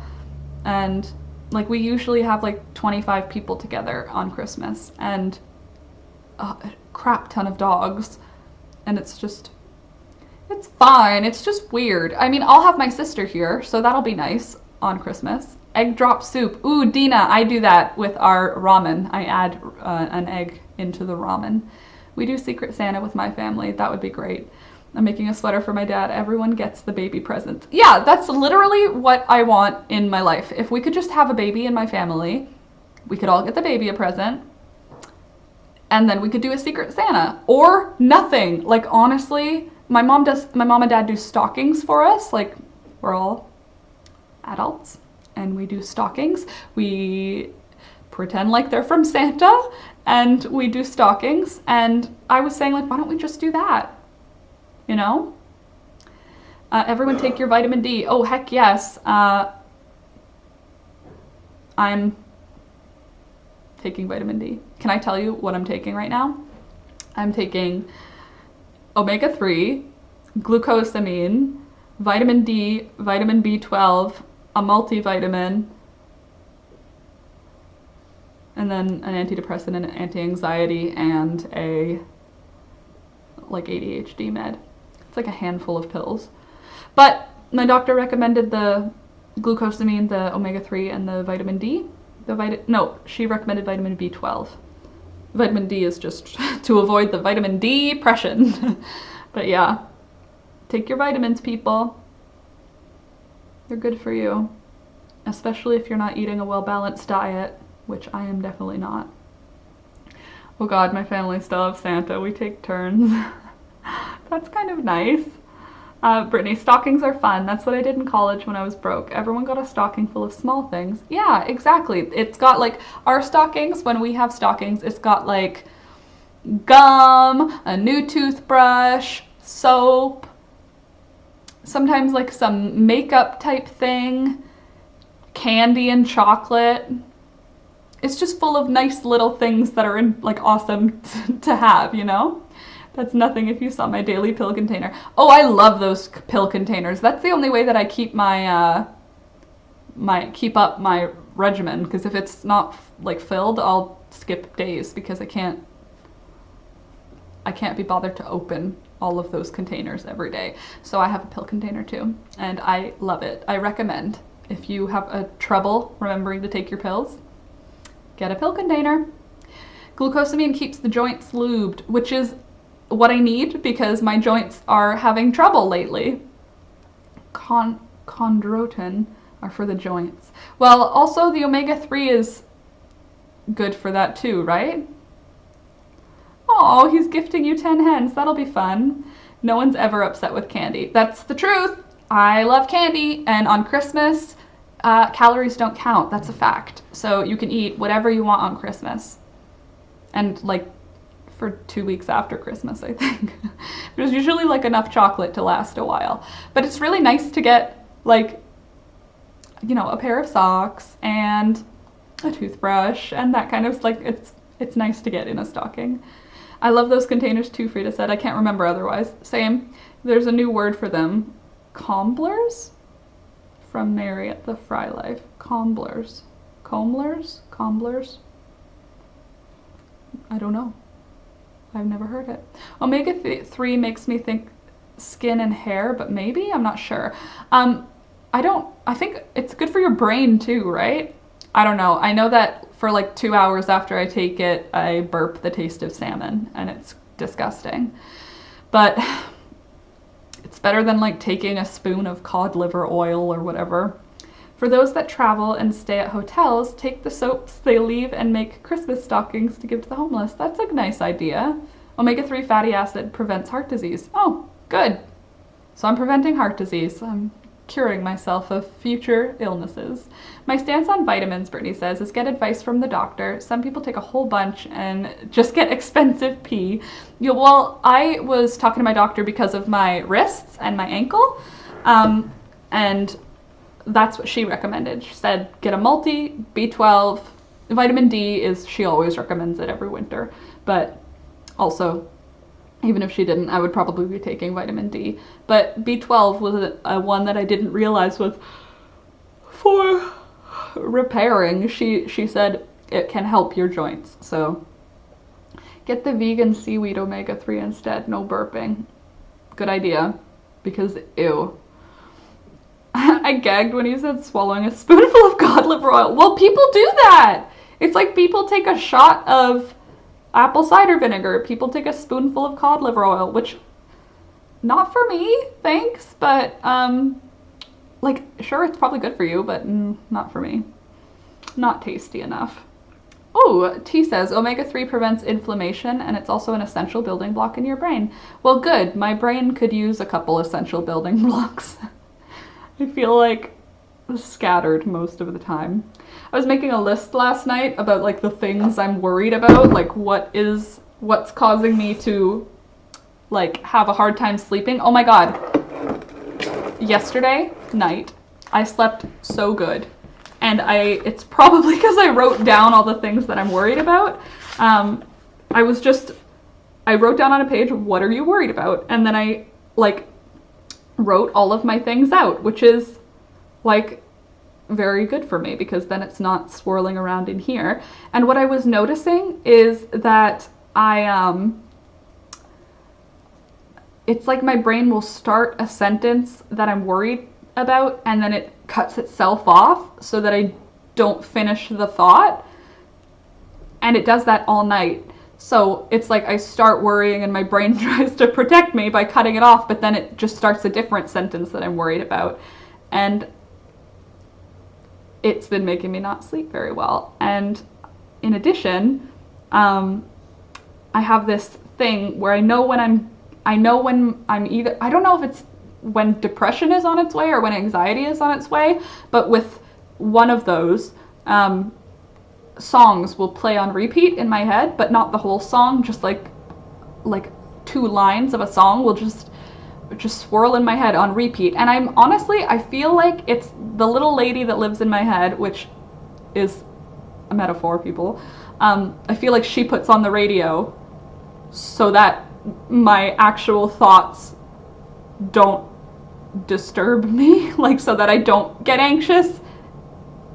A: and like we usually have like 25 people together on Christmas and a crap ton of dogs, and it's fine. It's just weird. I mean, I'll have my sister here, so that'll be nice on Christmas. Egg drop soup. Ooh, Dina, I do that with our ramen. I add an egg into the ramen. We do Secret Santa with my family. That would be great. I'm making a sweater for my dad. Everyone gets the baby present. Yeah, that's literally what I want in my life. If we could just have a baby in my family, we could all get the baby a present, and then we could do a Secret Santa or nothing. Like, honestly, my mom and dad do stockings for us. Like, we're all adults and we do stockings. We pretend like they're from Santa and we do stockings. And I was saying, like, why don't we just do that? You know? Everyone take your vitamin D. Oh, heck yes. I'm taking vitamin D. Can I tell you what I'm taking right now? I'm taking omega-3, glucosamine, vitamin D, vitamin B12, a multivitamin, and then an antidepressant and an anti-anxiety and a like ADHD med. It's like a handful of pills. But my doctor recommended the glucosamine, the omega-3, and the vitamin D. She recommended vitamin B12. Vitamin D is just to avoid the vitamin D depression. But yeah, take your vitamins, people. They're good for you. Especially if you're not eating a well-balanced diet, which I am definitely not. Oh god, my family still have Santa. We take turns. That's kind of nice. Brittany, stockings are fun. That's what I did in college when I was broke. Everyone got a stocking full of small things. Yeah, exactly. It's got like our stockings, when we have stockings, it's got like gum, a new toothbrush, soap, sometimes like some makeup type thing, candy and chocolate. It's just full of nice little things that are like awesome to have, you know? That's nothing if you saw my daily pill container. Oh, I love those pill containers. That's the only way that I keep my keep up my regimen, because if it's not like filled, I'll skip days because I can't be bothered to open all of those containers every day. So I have a pill container too, and I love it. I recommend, if you have a trouble remembering to take your pills, get a pill container. Glucosamine keeps the joints lubed, which is what I need because my joints are having trouble lately. Chondroitin are for the joints. Well, also the omega-3 is good for that too, right? Oh, he's gifting you 10 hens. That'll be fun. No one's ever upset with candy. That's the truth. I love candy, and on Christmas, calories don't count. That's a fact. So you can eat whatever you want on Christmas. And like for 2 weeks after Christmas, I think. There's usually like enough chocolate to last a while. But it's really nice to get like, you know, a pair of socks and a toothbrush and that kind of, like, it's nice to get in a stocking. I love those containers too, Frida said. I can't remember otherwise. Same. There's a new word for them. Comblers? From Mary at the Fry Life. Comblers. Comblers? Comblers? I don't know. I've never heard it. Omega-3 makes me think skin and hair, but maybe? I'm not sure. I think it's good for your brain too, right? I don't know. I know that for like 2 hours after I take it, I burp the taste of salmon, and it's disgusting. But it's better than like taking a spoon of cod liver oil or whatever. For those that travel and stay at hotels, take the soaps they leave and make Christmas stockings to give to the homeless. That's a nice idea. Omega-3 fatty acid prevents heart disease. Oh, good. So I'm preventing heart disease. I'm curing myself of future illnesses. My stance on vitamins, Brittany says, is get advice from the doctor. Some people take a whole bunch and just get expensive pee. Well, I was talking to my doctor because of my wrists and my ankle, and that's what she recommended. She said get a multi, B12, vitamin D is, she always recommends it every winter, but also, even if she didn't, I would probably be taking vitamin D. But B12 was a one that I didn't realize was for repairing. She said it can help your joints. So get the vegan seaweed omega-3 instead. No burping. Good idea. Because ew. I gagged when he said swallowing a spoonful of cod liver oil. Well, people do that. It's like people take a shot of apple cider vinegar. People take a spoonful of cod liver oil, which, not for me, thanks, but, like, sure, it's probably good for you, but not for me. Not tasty enough. Oh, T says, omega-3 prevents inflammation, and it's also an essential building block in your brain. Well, good. My brain could use a couple essential building blocks. I feel like scattered most of the time. I was making a list last night about like the things I'm worried about, like what's causing me to like have a hard time sleeping. Oh my god. Yesterday night I slept so good, and it's probably because I wrote down all the things that I'm worried about. I wrote down on a page, what are you worried about? And then I like wrote all of my things out, which is like very good for me because then it's not swirling around in here. And what I was noticing is that it's like my brain will start a sentence that I'm worried about and then it cuts itself off so that I don't finish the thought. And it does that all night. So it's like I start worrying and my brain tries to protect me by cutting it off, but then it just starts a different sentence that I'm worried about. And it's been making me not sleep very well. And in addition, I have this thing where I know when I'm either, I don't know if it's when depression is on its way or when anxiety is on its way, but with one of those, songs will play on repeat in my head, but not the whole song, just like 2 lines of a song will just swirl in my head on repeat. And I feel like it's the little lady that lives in my head, which is a metaphor, people. I feel like she puts on the radio so that my actual thoughts don't disturb me, like so that I don't get anxious.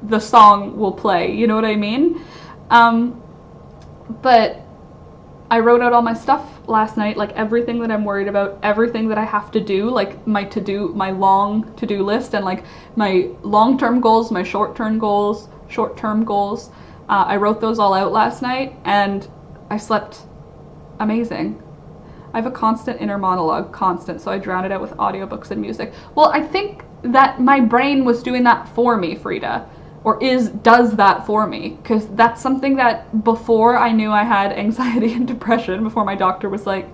A: The song will play, you know what I mean? But I wrote out all my stuff last night, like everything that I'm worried about, everything that I have to do, like my long to-do list, and like my long-term goals, my short-term goals, I wrote those all out last night, and I slept amazing. I have a constant inner monologue, so I drown it out with audiobooks and music. Well, I think that my brain was doing that for me, Frida, or does that for me, because that's something that before I knew I had anxiety and depression, before my doctor was like,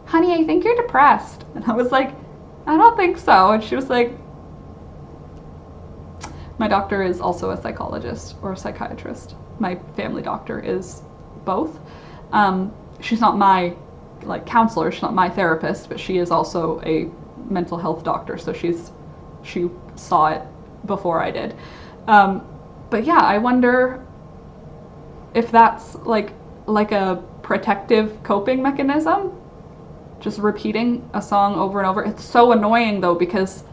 A: honey, I think you're depressed. And I was like, I don't think so. And she was like, my doctor is also a psychologist or a psychiatrist. My family doctor is both. She's not my counselor, she's not my therapist, but she is also a mental health doctor, so she saw it before I did. But yeah, I wonder if that's like a protective coping mechanism, just repeating a song over and over. It's so annoying though, because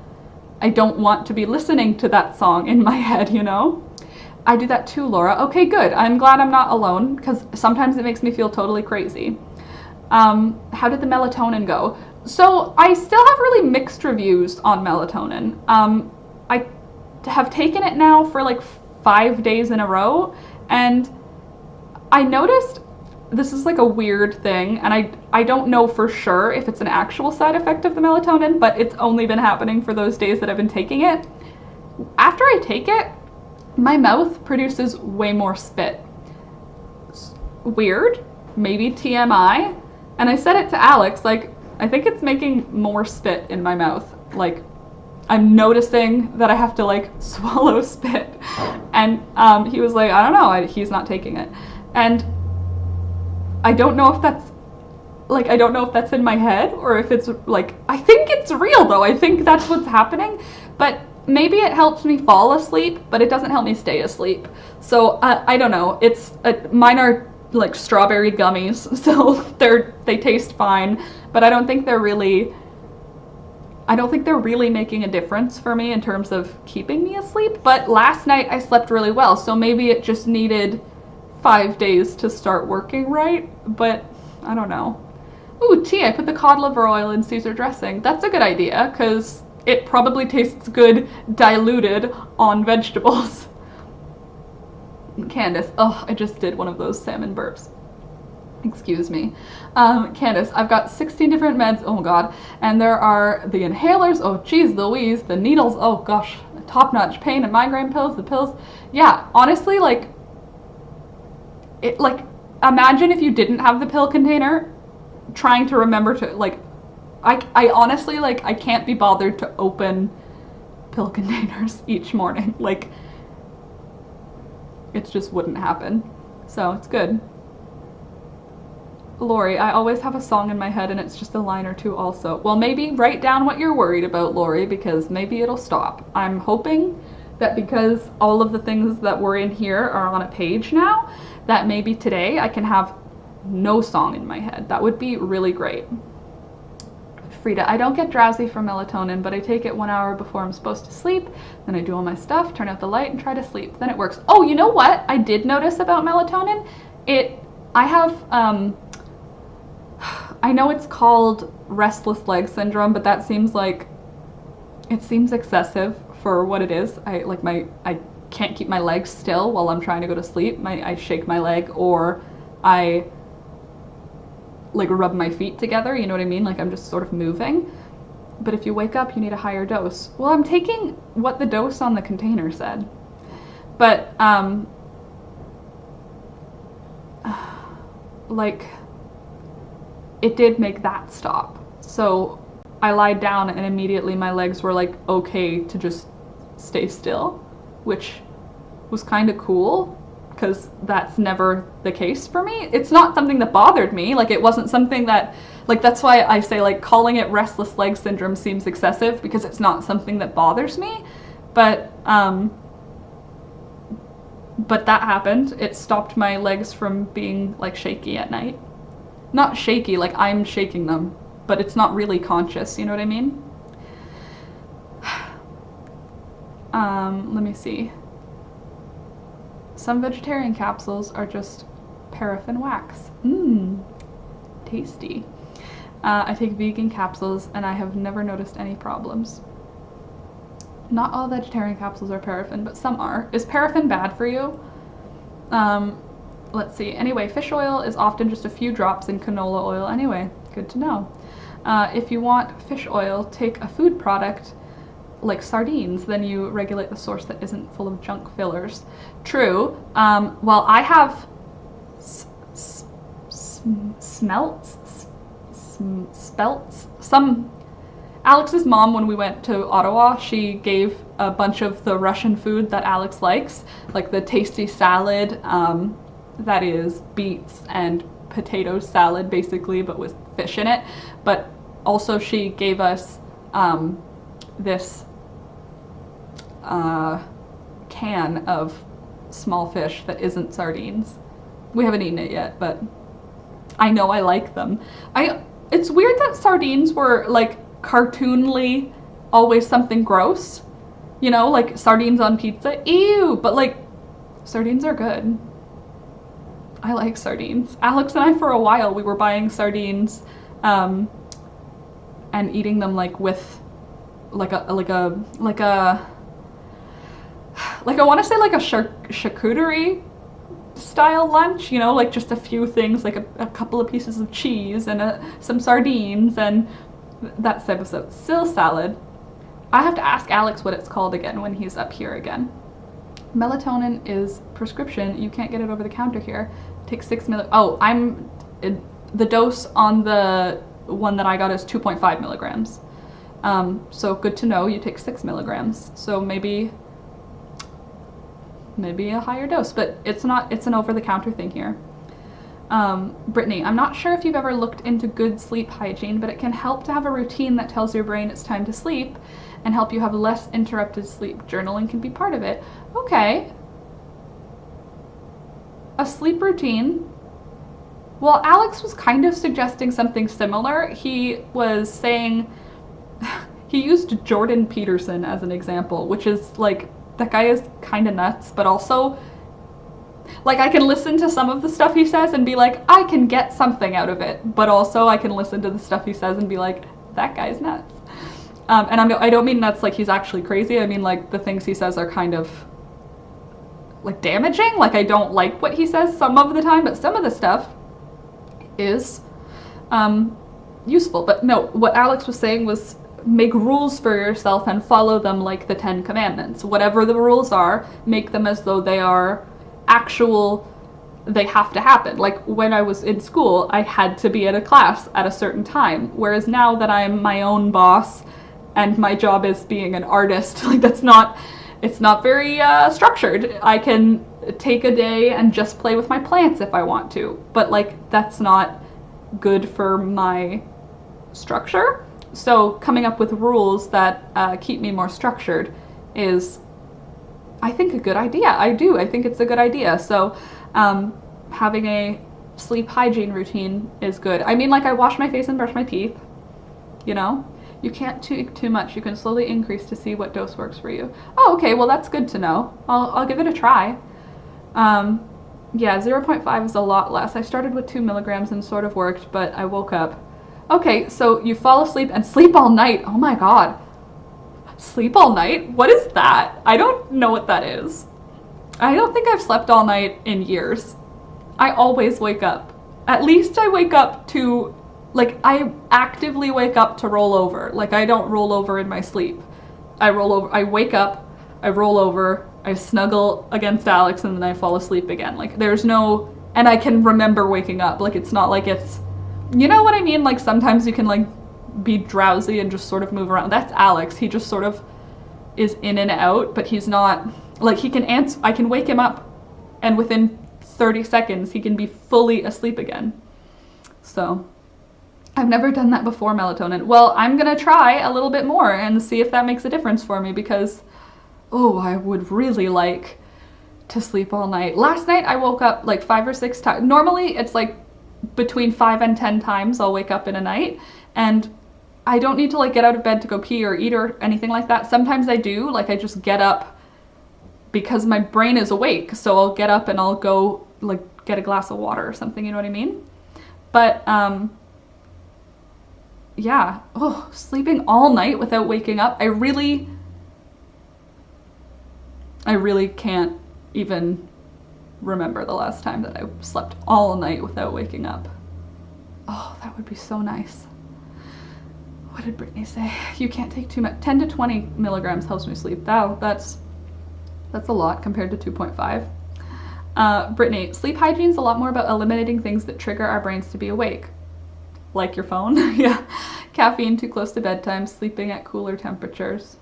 A: I don't want to be listening to that song in my head, you know? I do that too, Laura. Okay, good. I'm glad I'm not alone, because sometimes it makes me feel totally crazy. How did the melatonin go? So I still have really mixed reviews on melatonin. I have taken it now for like 5 days in a row, and I noticed this is like a weird thing, and I don't know for sure if it's an actual side effect of the melatonin, but it's only been happening for those days that I've been taking it. After I take it, my mouth produces way more spit. Weird, maybe TMI. And I said it to Alex, like, I think it's making more spit in my mouth. Like, I'm noticing that I have to like swallow spit. And he was like, I don't know, he's not taking it. And I don't know if that's in my head, or if it's like, I think it's real though. I think that's what's happening. But maybe it helps me fall asleep, but it doesn't help me stay asleep. So I don't know. Mine are like strawberry gummies, so they taste fine, but I don't think they're really making a difference for me in terms of keeping me asleep. But last night I slept really well, so maybe it just needed 5 days to start working right, but I don't know. Ooh, tea, I put the cod liver oil in Caesar dressing. That's a good idea, because it probably tastes good diluted on vegetables. Candace, oh, I just did one of those salmon burps. Excuse me. Candace, I've got 16 different meds, oh god, and there are the inhalers, oh geez Louise, the needles, oh gosh, top-notch pain and migraine pills, the pills. Yeah, honestly, imagine if you didn't have the pill container, trying to remember to, I honestly, I can't be bothered to open pill containers each morning. It just wouldn't happen. So it's good. Lori, I always have a song in my head and it's just a line or two also. Well, maybe write down what you're worried about, Lori, because maybe it'll stop. I'm hoping that because all of the things that were in here are on a page now, that maybe today I can have no song in my head. That would be really great. Frida, I don't get drowsy from melatonin, but I take it 1 hour before I'm supposed to sleep. Then I do all my stuff, turn out the light, and try to sleep. Then it works. Oh, you know what I did notice about melatonin? I have, I know it's called Restless Leg Syndrome, but that seems excessive for what it is. I can't keep my legs still while I'm trying to go to sleep. I shake my leg, or I rub my feet together, you know what I mean? I'm just sort of moving. But if you wake up, you need a higher dose. Well, I'm taking what the dose on the container said. But, it did make that stop. So I lied down and immediately my legs were okay to just stay still, which was kind of cool, because that's never the case for me. It's not something that bothered me. It wasn't something that, that's why I say, calling it restless leg syndrome seems excessive, because it's not something that bothers me. But that happened. It stopped my legs from being, shaky at night. Not shaky, I'm shaking them, but it's not really conscious, you know what I mean? Let me see. Some vegetarian capsules are just paraffin wax. Tasty. I take vegan capsules and I have never noticed any problems. Not all vegetarian capsules are paraffin, but some are. Is paraffin bad for you? Let's see. Anyway, fish oil is often just a few drops in canola oil anyway. Good to know. If you want fish oil, take a food product like sardines, then you regulate the source that isn't full of junk fillers. True. Well, I have Alex's mom, when we went to Ottawa, she gave a bunch of the Russian food that Alex likes, like the tasty salad, that is beets and potato salad basically, but with fish in it. But also she gave us this can of small fish that isn't sardines. We haven't eaten it yet, but I know I like them. It's weird that sardines were like cartoonly always something gross, you know, like sardines on pizza, ew, but like sardines are good. I like sardines. Alex and I, for a while, we were buying sardines and eating them like with like I want to say like a charcuterie style lunch, you know, like just a few things, like a couple of pieces of cheese and some sardines, and that's the episode. Still salad. I have to ask Alex what it's called again when he's up here again. Melatonin is prescription. You can't get it over the counter here. Take 6 ml. Oh, the dose on the one that I got is 2.5 milligrams. So good to know. You take 6 milligrams. So maybe a higher dose, but it's not. It's an over-the-counter thing here. Brittany, I'm not sure if you've ever looked into good sleep hygiene, but it can help to have a routine that tells your brain it's time to sleep and help you have less interrupted sleep. Journaling can be part of it. Okay. A sleep routine. Well, Alex was kind of suggesting something similar. He was saying, he used Jordan Peterson as an example, which is like, that guy is kind of nuts, but also, like, I can listen to some of the stuff he says and be like, I can get something out of it, but also I can listen to the stuff he says and be like, that guy's nuts. And I don't mean nuts like he's actually crazy. I mean like the things he says are kind of like damaging. Like I don't like what he says some of the time, but some of the stuff is useful. But no, what Alex was saying was make rules for yourself and follow them like the 10 Commandments. Whatever the rules are, make them as though they are actual, they have to happen. Like when I was in school, I had to be at a class at a certain time, whereas now that I'm my own boss and my job is being an artist, like it's not very structured. I can take a day and just play with my plants if I want to, but like that's not good for my structure. So coming up with rules that keep me more structured is, I think, a good idea. I think it's a good idea. So having a sleep hygiene routine is good. I mean, like I wash my face and brush my teeth, you know? You can't take too much. You can slowly increase to see what dose works for you. Oh, okay, well that's good to know. I'll give it a try. Yeah, 0.5 is a lot less. I started with 2 milligrams and sort of worked, but I woke up. Okay, so you fall asleep and sleep all night. Oh my god. Sleep all night? What is that? I don't know what that is. I don't think I've slept all night in years. I always wake up. At least I wake up to, like, I actively wake up to roll over. Like, I don't roll over in my sleep. I roll over, I wake up, I roll over, I snuggle against Alex, and then I fall asleep again. Like, there's no, and I can remember waking up. Like, it's not like it's, you know what I mean? Like, sometimes you can, like, be drowsy and just sort of move around. That's Alex. He just sort of is in and out, but he's not, like, he can answer, I can wake him up, and within 30 seconds, he can be fully asleep again. So, I've never done that before, melatonin. Well, I'm gonna try a little bit more and see if that makes a difference for me, because, oh, I would really like to sleep all night. Last night, I woke up like 5 or 6 times. Normally, it's like between 5 and 10 times I'll wake up in a night, and I don't need to like get out of bed to go pee or eat or anything like that. Sometimes I do, like I just get up because my brain is awake, so I'll get up and I'll go like get a glass of water or something, you know what I mean? But yeah, oh, sleeping all night without waking up, I really can't even remember the last time that I slept all night without waking up. Oh, that would be so nice. What did Brittany say? You can't take too much. 10 to 20 milligrams helps me sleep. That's a lot compared to 2.5. Brittany, sleep hygiene is a lot more about eliminating things that trigger our brains to be awake. Like your phone? Yeah. Caffeine too close to bedtime, sleeping at cooler temperatures.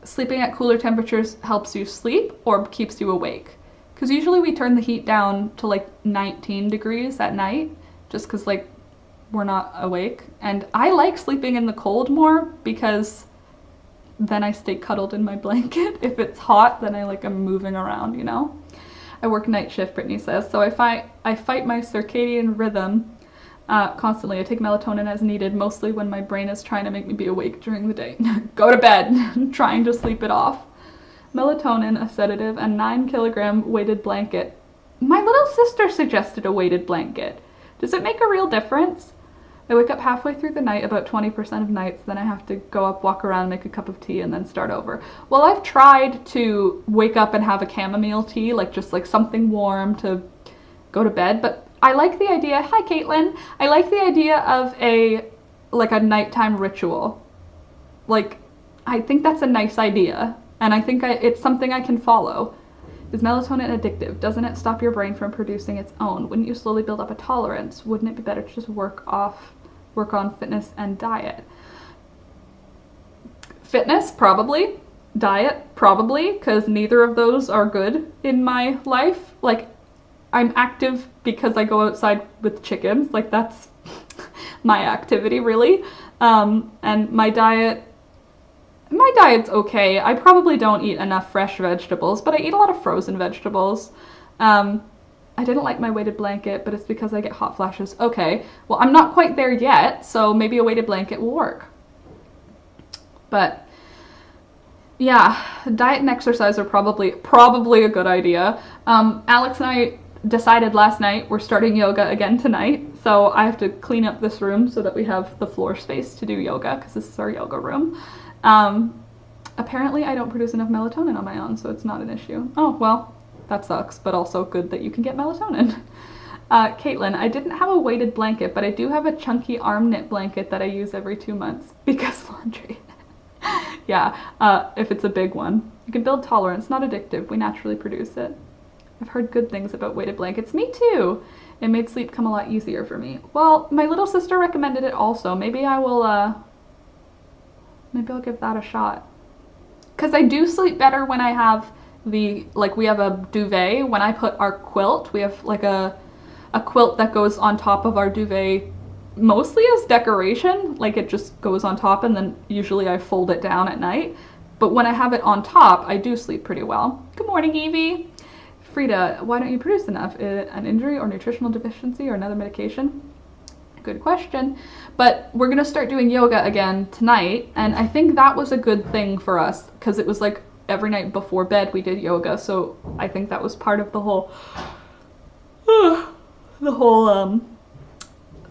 A: Sleeping at cooler temperatures helps you sleep or keeps you awake? Because usually we turn the heat down to like 19 degrees at night, just because like we're not awake. And I like sleeping in the cold more because then I stay cuddled in my blanket. If it's hot, then I'm moving around, you know? I work night shift, Brittany says, so I fight my circadian rhythm constantly. I take melatonin as needed, mostly when my brain is trying to make me be awake during the day. Go to bed, trying to sleep it off. Melatonin, a sedative, and 9-kilogram weighted blanket. My little sister suggested a weighted blanket. Does it make a real difference? I wake up halfway through the night, about 20% of nights, then I have to go up, walk around, make a cup of tea, and then start over. Well, I've tried to wake up and have a chamomile tea, just something warm to go to bed, but I like the idea, hi Caitlin, I like the idea of a nighttime ritual. I think that's a nice idea, and I think it's something I can follow. Is melatonin addictive? Doesn't it stop your brain from producing its own? Wouldn't you slowly build up a tolerance? Wouldn't it be better to just work on fitness and diet? Fitness, probably. Diet, probably, because neither of those are good in my life. I'm active because I go outside with chickens. That's my activity, really. And my diet's okay. I probably don't eat enough fresh vegetables, but I eat a lot of frozen vegetables. I didn't like my weighted blanket, but it's because I get hot flashes. Okay, well, I'm not quite there yet, so maybe a weighted blanket will work. But yeah, diet and exercise are probably a good idea. Alex and I decided last night we're starting yoga again tonight, so I have to clean up this room so that we have the floor space to do yoga, because this is our yoga room. Apparently I don't produce enough melatonin on my own, so it's not an issue. Oh, well, that sucks, but also good that you can get melatonin. Caitlin, I didn't have a weighted blanket, but I do have a chunky arm knit blanket that I use every 2 months because laundry. Yeah, if it's a big one. You can build tolerance, not addictive. We naturally produce it. I've heard good things about weighted blankets. Me too. It made sleep come a lot easier for me. Well, my little sister recommended it also. Maybe I'll give that a shot. Because I do sleep better when I have we have a duvet. When I put our quilt, we have a quilt that goes on top of our duvet mostly as decoration. It just goes on top, and then usually I fold it down at night. But when I have it on top, I do sleep pretty well. Good morning, Evie. Frida, why don't you produce enough? An injury or nutritional deficiency or another medication? Good question. But we're going to start doing yoga again tonight, and I think that was a good thing for us, because it was every night before bed we did yoga, so I think that was part of the whole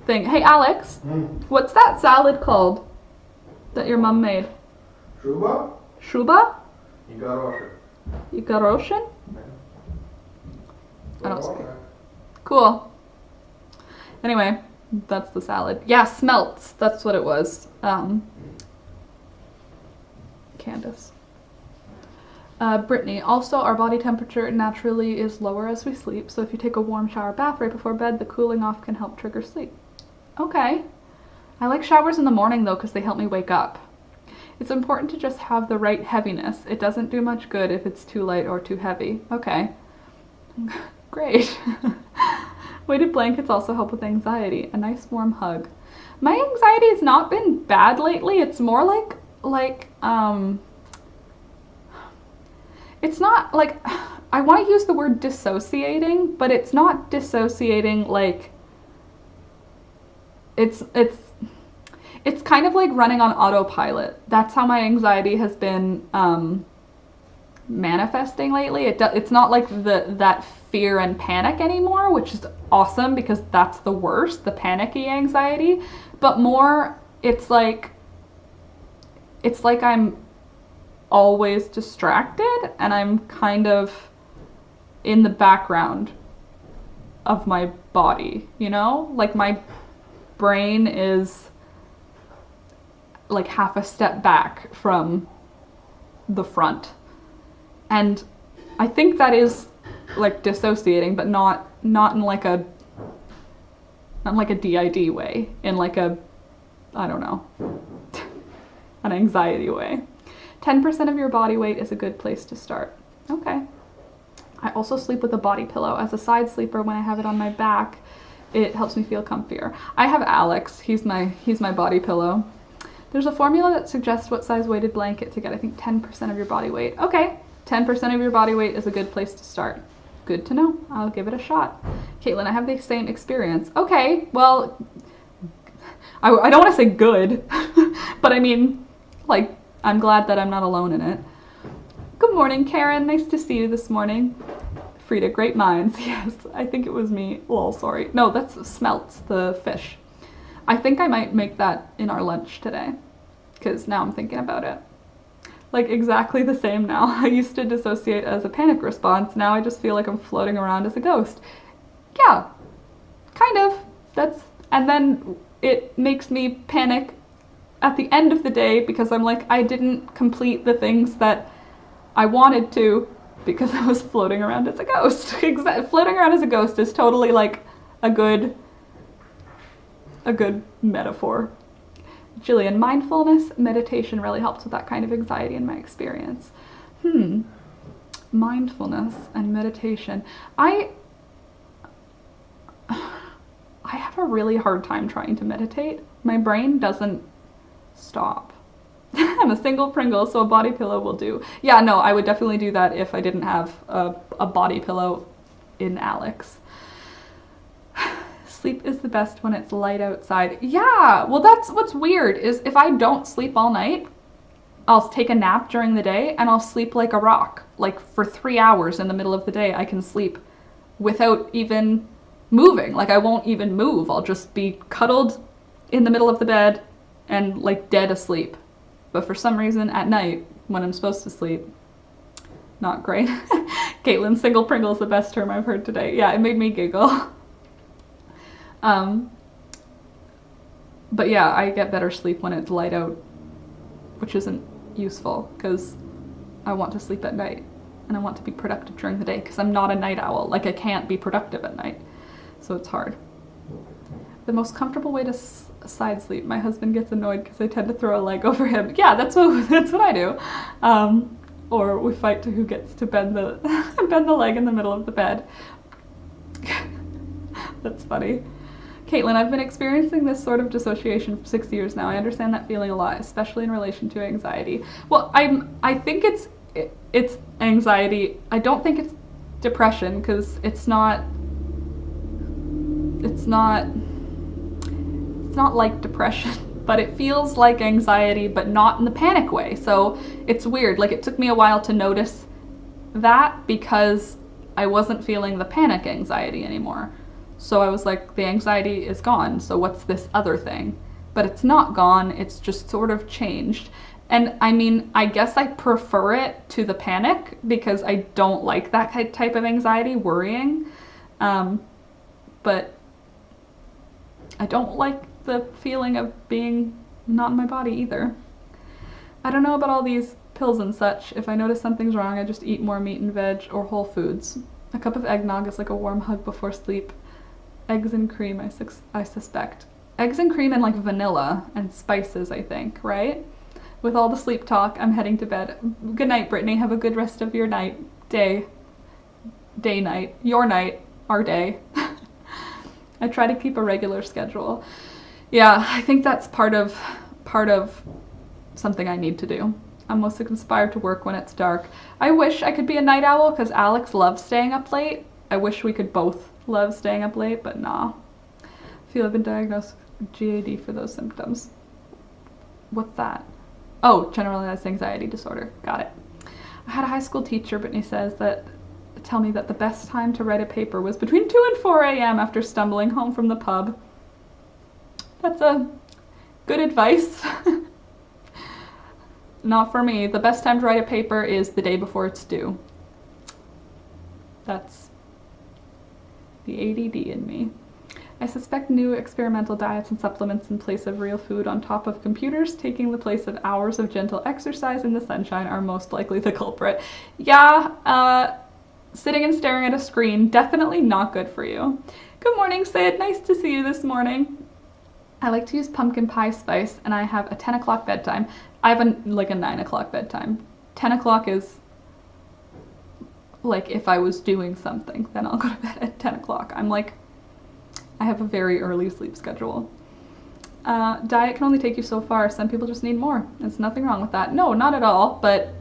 A: thing. Hey Alex, what's that salad called that your mom made?
B: Shuba?
A: Shuba?
B: Igaroshin.
A: I don't speak. Cool. Anyway, that's the salad. Yeah, smelts. That's what it was. Candace. Brittany, also our body temperature naturally is lower as we sleep, so if you take a warm shower bath right before bed, the cooling off can help trigger sleep. Okay. I like showers in the morning though, because they help me wake up. It's important to just have the right heaviness. It doesn't do much good if it's too light or too heavy. Okay. Great. Weighted blankets also help with anxiety. A nice warm hug. My anxiety has not been bad lately. It's more it's not I want to use the word dissociating, but it's not dissociating it's kind of like running on autopilot. That's how my anxiety has been manifesting lately. It's not that fear and panic anymore, which is awesome because that's the worst, the panicky anxiety, but more it's like I'm always distracted, and I'm kind of in the background of my body, you know? Like my brain is like half a step back from the front. And I think that is like dissociating, but not in like a DID way, in like a, I don't know, an anxiety way. 10% of your body weight is a good place to start. Okay. I also sleep with a body pillow. As a side sleeper, when I have it on my back, it helps me feel comfier. I have Alex. He's my body pillow. There's a formula that suggests what size weighted blanket to get. I think 10% of your body weight. Okay. 10% of your body weight is a good place to start. Good to know. I'll give it a shot. Caitlin, I have the same experience. Okay, well, I don't want to say good, but I mean, like, I'm glad that I'm not alone in it. Good morning, Karen. Nice to see you this morning. Frida, great minds. Yes, I think it was me. Lol, sorry. No, that's Smelts, the fish. I think I might make that in our lunch today, because now I'm thinking about it. Like exactly the same now. I used to dissociate as a panic response. Now I just feel like I'm floating around as a ghost. Yeah, kind of. And then it makes me panic at the end of the day because I'm like, I didn't complete the things that I wanted to because I was floating around as a ghost. Floating around as a ghost is totally like a good metaphor. Jillian, mindfulness meditation really helps with that kind of anxiety in my experience. Mindfulness and meditation. I have a really hard time trying to meditate. My brain doesn't stop. I'm a single Pringle, so a body pillow will do. Yeah, no, I would definitely do that if I didn't have a body pillow in Alex. Sleep is the best when it's light outside. Yeah, well that's what's weird is if I don't sleep all night, I'll take a nap during the day and I'll sleep like a rock. Like for 3 hours in the middle of the day, I can sleep without even moving. Like I won't even move. I'll just be cuddled in the middle of the bed and like dead asleep. But for some reason at night, when I'm supposed to sleep, not great. Caitlin, single Pringle is the best term I've heard today. Yeah, it made me giggle. But yeah, I get better sleep when it's light out, which isn't useful because I want to sleep at night and I want to be productive during the day because I'm not a night owl. Like I can't be productive at night, so it's hard. The most comfortable way to side sleep. My husband gets annoyed because I tend to throw a leg over him. Yeah, that's what I do. Or we fight to who gets to bend the leg in the middle of the bed. That's funny. Caitlin, I've been experiencing this sort of dissociation for 6 years now. I understand that feeling a lot, especially in relation to anxiety. Well, I think it's anxiety. I don't think it's depression because it's not like depression, but it feels like anxiety, but not in the panic way. So it's weird. Like it took me a while to notice that because I wasn't feeling the panic anxiety anymore. So I was like, the anxiety is gone, so what's this other thing? But it's not gone, it's just sort of changed. And I mean, I guess I prefer it to the panic because I don't like that type of anxiety, worrying. But I don't like the feeling of being not in my body either. I don't know about all these pills and such. If I notice something's wrong, I just eat more meat and veg or whole foods. A cup of eggnog is like a warm hug before sleep. Eggs and cream, I suspect. Eggs and cream and like vanilla and spices, I think, right? With all the sleep talk, I'm heading to bed. Good night, Brittany. Have a good rest of your night, day, night, your night, our day. I try to keep a regular schedule. Yeah, I think that's part of something I need to do. I'm most inspired to work when it's dark. I wish I could be a night owl because Alex loves staying up late. I wish we could both love staying up late, but nah. I feel I've been diagnosed with GAD for those symptoms. What's that? Oh, generalized anxiety disorder. Got it. I had a high school teacher, Brittany says, tell me that the best time to write a paper was between 2 and 4 a.m. after stumbling home from the pub. That's a good advice. Not for me. The best time to write a paper is the day before it's due. That's the ADD in me. I suspect new experimental diets and supplements in place of real food on top of computers taking the place of hours of gentle exercise in the sunshine are most likely the culprit. Yeah, sitting and staring at a screen, definitely not good for you. Good morning, Sid. Nice to see you this morning. I like to use pumpkin pie spice, and I have a 10 o'clock bedtime. I have a 9 o'clock bedtime. 10 o'clock is like if I was doing something, then I'll go to bed at 10 o'clock. I have a very early sleep schedule. Diet can only take you so far. Some people just need more. There's nothing wrong with that. No, not at all. But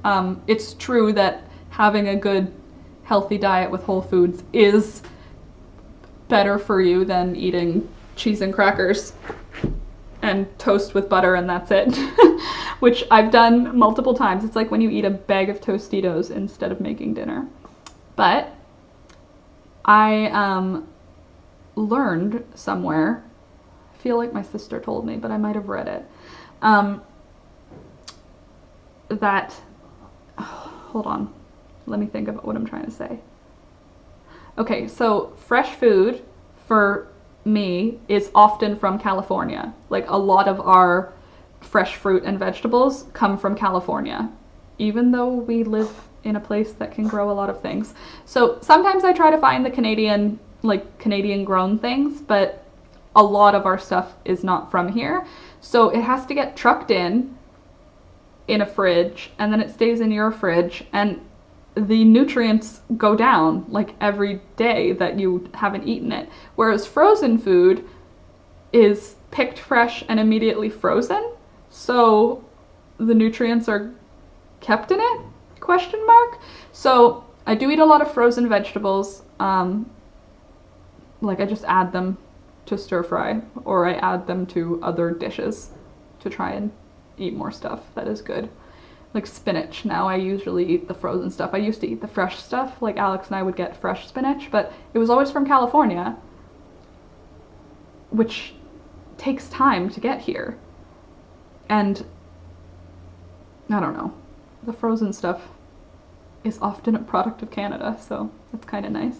A: it's true that having a good, healthy diet with whole foods is better for you than eating cheese and crackers and toast with butter and that's it. Which I've done multiple times. It's like when you eat a bag of Tostitos instead of making dinner. But I learned somewhere, I feel like my sister told me, but I might have read it, that, hold on, let me think about what I'm trying to say. Okay, so fresh food for me is often from California. Like a lot of our fresh fruit and vegetables come from California, even though we live in a place that can grow a lot of things. So sometimes I try to find the Canadian grown things, but a lot of our stuff is not from here. So it has to get trucked in a fridge, and then it stays in your fridge, and the nutrients go down like every day that you haven't eaten it. Whereas frozen food is picked fresh and immediately frozen, so the nutrients are kept in it, ? So I do eat a lot of frozen vegetables. Like I just add them to stir fry, or I add them to other dishes to try and eat more stuff that is good. Like spinach, now I usually eat the frozen stuff. I used to eat the fresh stuff, like Alex and I would get fresh spinach, but it was always from California, which takes time to get here. And I don't know, the frozen stuff is often a product of Canada, so that's kind of nice.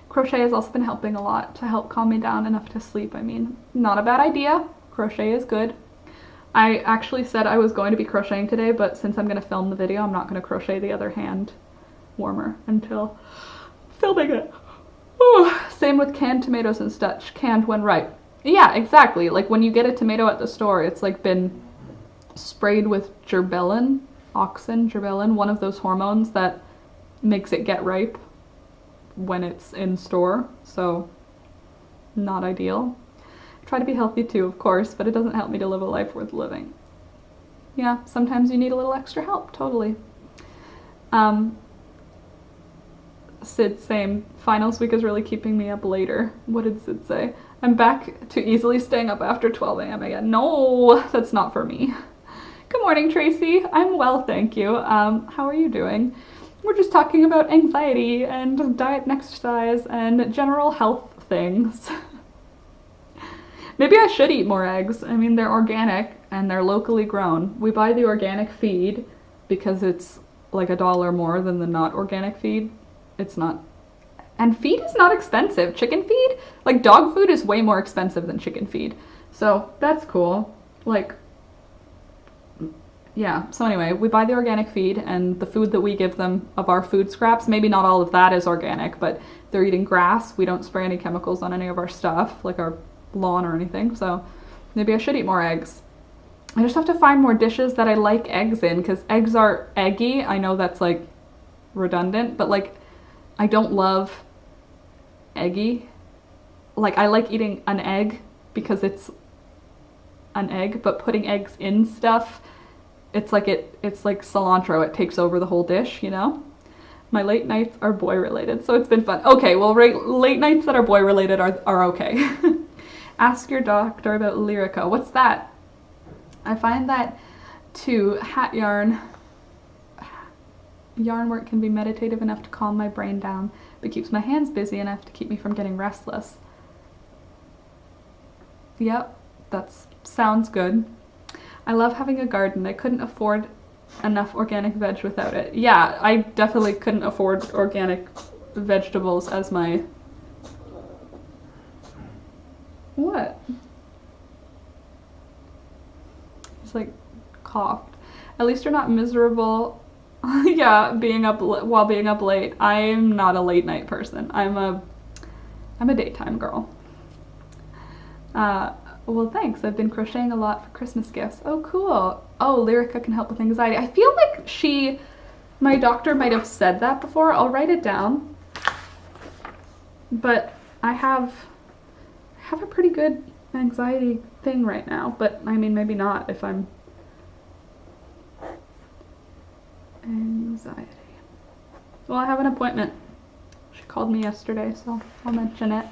A: Crochet has also been helping a lot to help calm me down enough to sleep. I mean, not a bad idea. Crochet is good. I actually said I was going to be crocheting today, but since I'm going to film the video, I'm not going to crochet the other hand warmer until filming it. Ooh, same with canned tomatoes and such, canned when ripe. Yeah, exactly. Like when you get a tomato at the store, it's like been sprayed with gerbilin, gerbilin, one of those hormones that makes it get ripe when it's in store, so not ideal. I try to be healthy too, of course, but it doesn't help me to live a life worth living. Yeah, sometimes you need a little extra help, totally. Sid, same. Finals week is really keeping me up later. What did Sid say? I'm back to easily staying up after 12 a.m. again. No, that's not for me. Good morning, Tracy. I'm well, thank you. How are you doing? We're just talking about anxiety and diet and exercise and general health things. Maybe I should eat more eggs. I mean, they're organic and they're locally grown. We buy the organic feed because it's like $1 more than the not organic feed. It's not. And feed is not expensive. Chicken feed, like dog food is way more expensive than chicken feed. So that's cool. Like, yeah, so anyway, we buy the organic feed, and the food that we give them of our food scraps, maybe not all of that is organic, but they're eating grass. We don't spray any chemicals on any of our stuff, like our lawn or anything, so maybe I should eat more eggs. I just have to find more dishes that I like eggs in, because eggs are eggy. I know that's like redundant, but like I don't love eggy. Like I like eating an egg because it's an egg, but putting eggs in stuff, it's like cilantro. It takes over the whole dish, you know? My late nights are boy related, so it's been fun. Okay, well, late nights that are boy related are okay. Ask your doctor about Lyrica. What's that? I find that too. Hat yarn work can be meditative enough to calm my brain down, but keeps my hands busy enough to keep me from getting restless. Yep, that sounds good. I love having a garden. I couldn't afford enough organic veg without it. Yeah, I definitely couldn't afford organic vegetables as my... What? It's like coughed. At least you're not miserable. Yeah, while being up late. I'm not a late night person. I'm a daytime girl. Well, thanks. I've been crocheting a lot for Christmas gifts. Oh, cool. Oh, Lyrica can help with anxiety. I feel like my doctor might have said that before. I'll write it down. But I have a pretty good anxiety thing right now. But, I mean, maybe not if I'm... Anxiety. Well, I have an appointment. She called me yesterday, so I'll mention it.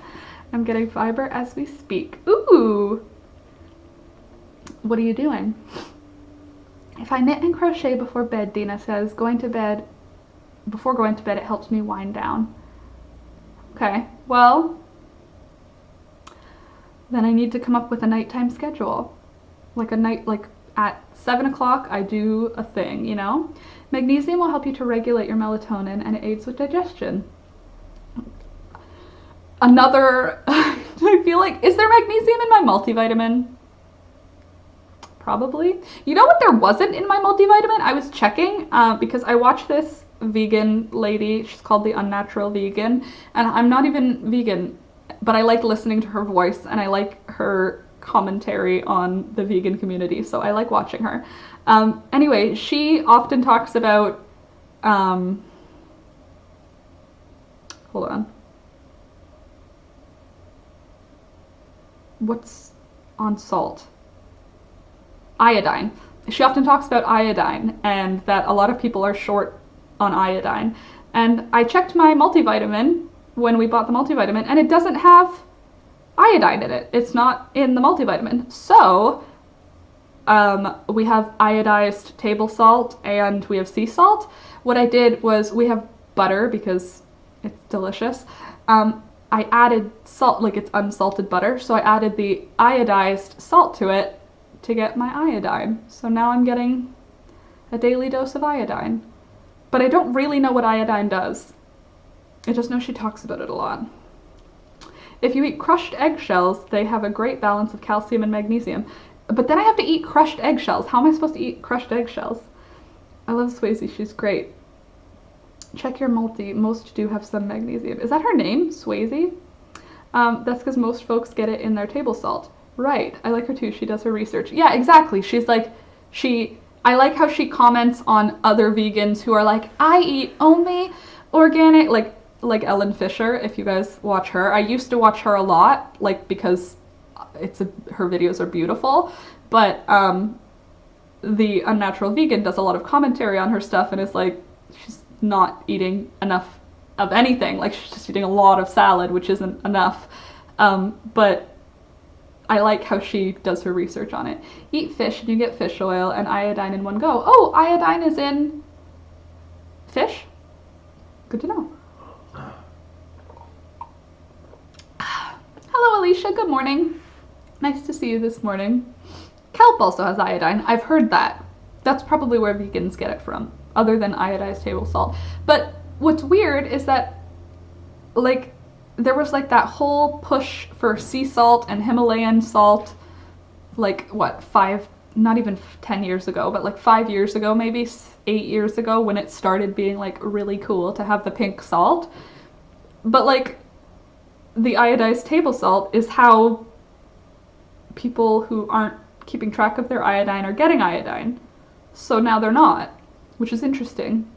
A: I'm getting fiber as we speak. Ooh! What are you doing? If I knit and crochet before bed, Dina says, before going to bed, it helps me wind down. Okay, well, then I need to come up with a nighttime schedule. Like at 7 o'clock, I do a thing, you know? Magnesium will help you to regulate your melatonin and it aids with digestion. I feel like, is there magnesium in my multivitamin? Probably. You know what there wasn't in my multivitamin? I was checking because I watched this vegan lady. She's called the Unnatural Vegan. And I'm not even vegan, but I like listening to her voice and I like her commentary on the vegan community. So I like watching her. Anyway, she often talks about, hold on. What's on salt? Iodine. She often talks about iodine and that a lot of people are short on iodine. And I checked my multivitamin when we bought the multivitamin and it doesn't have iodine in it. It's not in the multivitamin. So we have iodized table salt and we have sea salt. What I did was, we have butter because it's delicious. I added salt, like it's unsalted butter, so I added the iodized salt to it to get my iodine. So now I'm getting a daily dose of iodine. But I don't really know what iodine does. I just know she talks about it a lot. If you eat crushed eggshells, they have a great balance of calcium and magnesium. But then I have to eat crushed eggshells. How am I supposed to eat crushed eggshells? I love Swayze, she's great. Check your multi, most do have some magnesium. Is that her name, Swayze? That's because most folks get it in their table salt. Right, I like her too, she does her research. Yeah, exactly, she's like, I like how she comments on other vegans who are like, I eat only organic, like Ellen Fisher, if you guys watch her. I used to watch her a lot, like, because her videos are beautiful, but the Unnatural Vegan does a lot of commentary on her stuff and is like, she's not eating enough of anything, like she's just eating a lot of salad, which isn't enough, but I like how she does her research on it. Eat fish and you get fish oil and iodine in one go. Oh, iodine is in fish? Good to know. Hello Alicia, good morning. Nice to see you this morning. Kelp also has iodine. I've heard that. That's probably where vegans get it from, other than iodized table salt. But what's weird is that, like, there was like that whole push for sea salt and Himalayan salt, like, what, not even 10 years ago, but like 5 years ago, maybe 8 years ago, when it started being like really cool to have the pink salt. But like, the iodized table salt is how people who aren't keeping track of their iodine are getting iodine. So now they're not, which is interesting.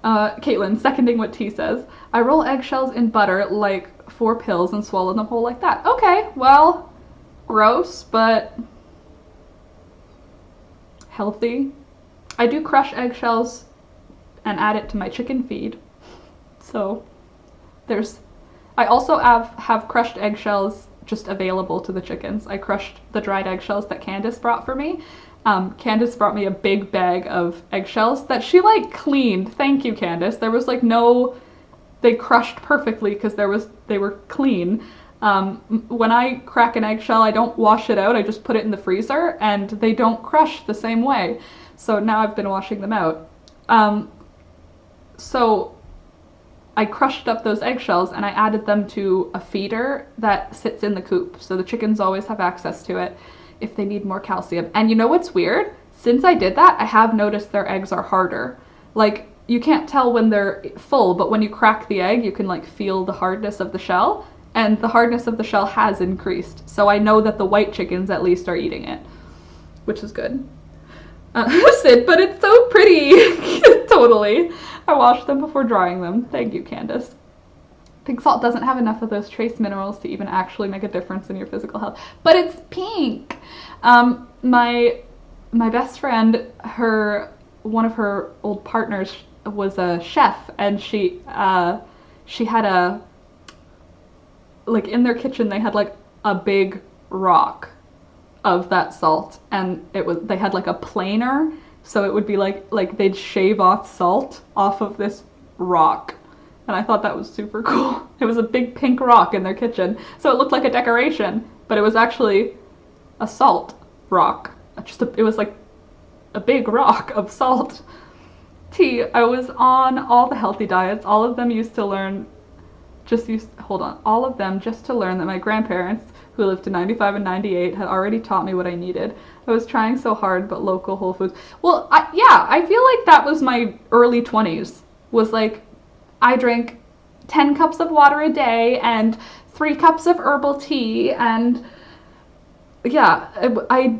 A: Caitlin, seconding what T says. I roll eggshells in butter like 4 pills and swallow them whole like that. Okay, well, gross, but healthy. I do crush eggshells and add it to my chicken feed. So I also have crushed eggshells just available to the chickens. I crushed the dried eggshells that Candace brought for me. Candace brought me a big bag of eggshells that she like cleaned. Thank you, Candace. There was like they crushed perfectly because they were clean. When I crack an eggshell, I don't wash it out. I just put it in the freezer and they don't crush the same way. So now I've been washing them out. So I crushed up those eggshells and I added them to a feeder that sits in the coop. So the chickens always have access to it if they need more calcium. And you know what's weird? Since I did that, I have noticed their eggs are harder. Like, you can't tell when they're full, but when you crack the egg, you can like feel the hardness of the shell, and the hardness of the shell has increased. So I know that the white chickens at least are eating it, which is good. Sid, but it's so pretty. Totally. I washed them before drying them. Thank you, Candace. Pink salt doesn't have enough of those trace minerals to even actually make a difference in your physical health. But it's pink. My best friend, one of her old partners was a chef, and she had a, like, in their kitchen they had like a big rock of that salt, and they had like a planer, so it would be like they'd shave off salt off of this rock. And I thought that was super cool. It was a big pink rock in their kitchen, so it looked like a decoration, but it was actually a salt rock. It was like a big rock of salt. I was on all the healthy diets. All of them all of them just to learn that my grandparents, who lived to 95 and 98, had already taught me what I needed. I was trying so hard, but local Whole Foods. Well, I feel like that was my early 20s. Was like, I drank 10 cups of water a day and 3 cups of herbal tea, and yeah, I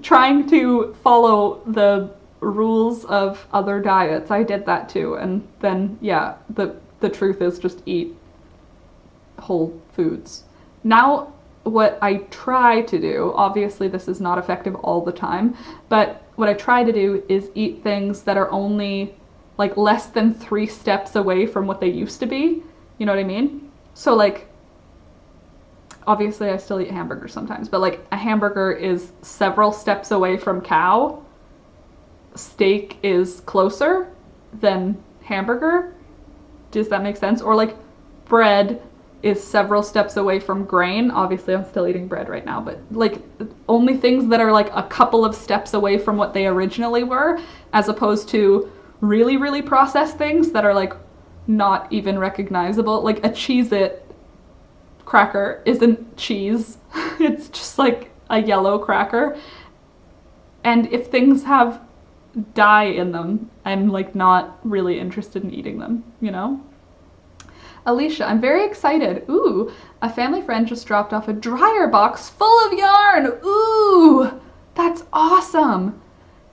A: trying to follow the rules of other diets. I did that too, and then yeah, the truth is just eat whole foods. Now what I try to do, obviously this is not effective all the time, but what I try to do is eat things that are only like less than 3 steps away from what they used to be. You know what I mean? So like, obviously I still eat hamburgers sometimes, but like a hamburger is several steps away from cow. Steak is closer than hamburger. Does that make sense? Or like bread is several steps away from grain. Obviously I'm still eating bread right now, but like only things that are like a couple of steps away from what they originally were, as opposed to really, really processed things that are like not even recognizable. Like a Cheez-It cracker isn't cheese. It's just like a yellow cracker. And if things have dye in them, I'm like not really interested in eating them, you know? Alicia, I'm very excited. Ooh, a family friend just dropped off a dryer box full of yarn. Ooh, that's awesome.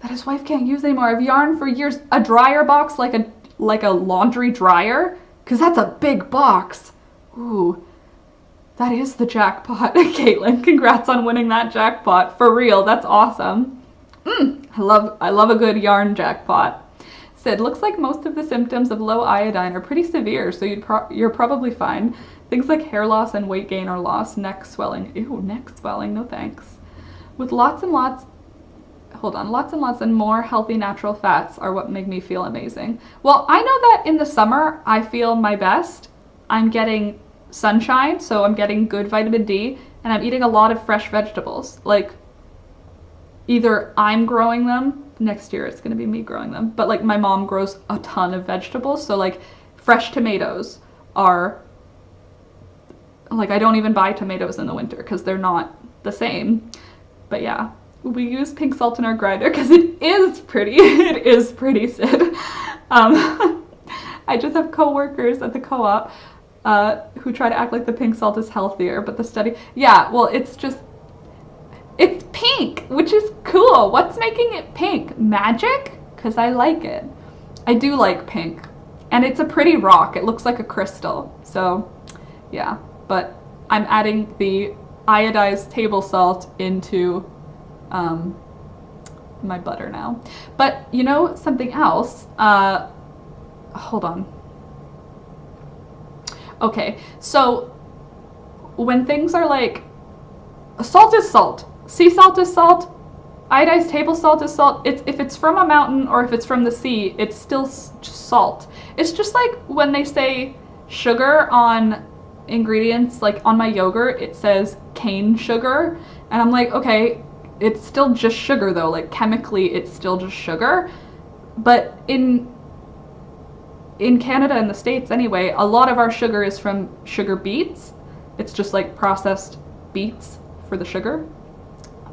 A: That his wife can't use anymore. I've yarned for years. A dryer box, like a laundry dryer? Because that's a big box. Ooh, that is the jackpot. Caitlin, congrats on winning that jackpot. For real, that's awesome. I love a good yarn jackpot. Sid, looks like most of the symptoms of low iodine are pretty severe, so you're probably fine. Things like hair loss and weight gain or loss, neck swelling. Ew, neck swelling, no thanks. With lots and lots and more healthy natural fats are what make me feel amazing. Well, I know that in the summer I feel my best. I'm getting sunshine, so I'm getting good vitamin D, and I'm eating a lot of fresh vegetables. Like, either I'm growing them, next year it's gonna be me growing them, but like my mom grows a ton of vegetables, so like fresh tomatoes are, like I don't even buy tomatoes in the winter because they're not the same. But yeah, we use pink salt in our grinder because it is pretty. It is pretty, Sid. I just have co-workers at the co-op who try to act like the pink salt is healthier, but the study, yeah, well, it's pink, which is cool. What's making it pink? Magic? Because I like it. I do like pink. And it's a pretty rock. It looks like a crystal. So, yeah. But I'm adding the iodized table salt into my butter now. But, you know, something else. Hold on. Okay, so when things are like, salt is salt. Sea salt is salt. Iodized table salt is salt. If it's from a mountain or if it's from the sea, it's still just salt. It's just like when they say sugar on ingredients, like on my yogurt, it says cane sugar. And I'm like, okay, it's still just sugar though. Like chemically, it's still just sugar. But in in Canada and the States anyway, a lot of our sugar is from sugar beets. It's just like processed beets for the sugar.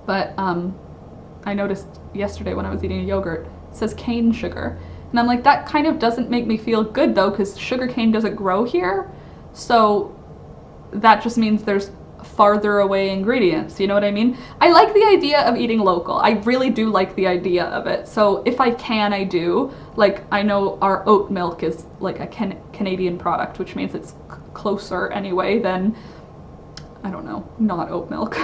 A: But I noticed yesterday when I was eating a yogurt, it says cane sugar. And I'm like, that kind of doesn't make me feel good though, because sugar cane doesn't grow here. So that just means there's farther away ingredients, you know what I mean? I like the idea of eating local. I really do like the idea of it. So if I can, I do. Like, I know our oat milk is like a Canadian product, which means it's closer anyway than, I don't know, not oat milk.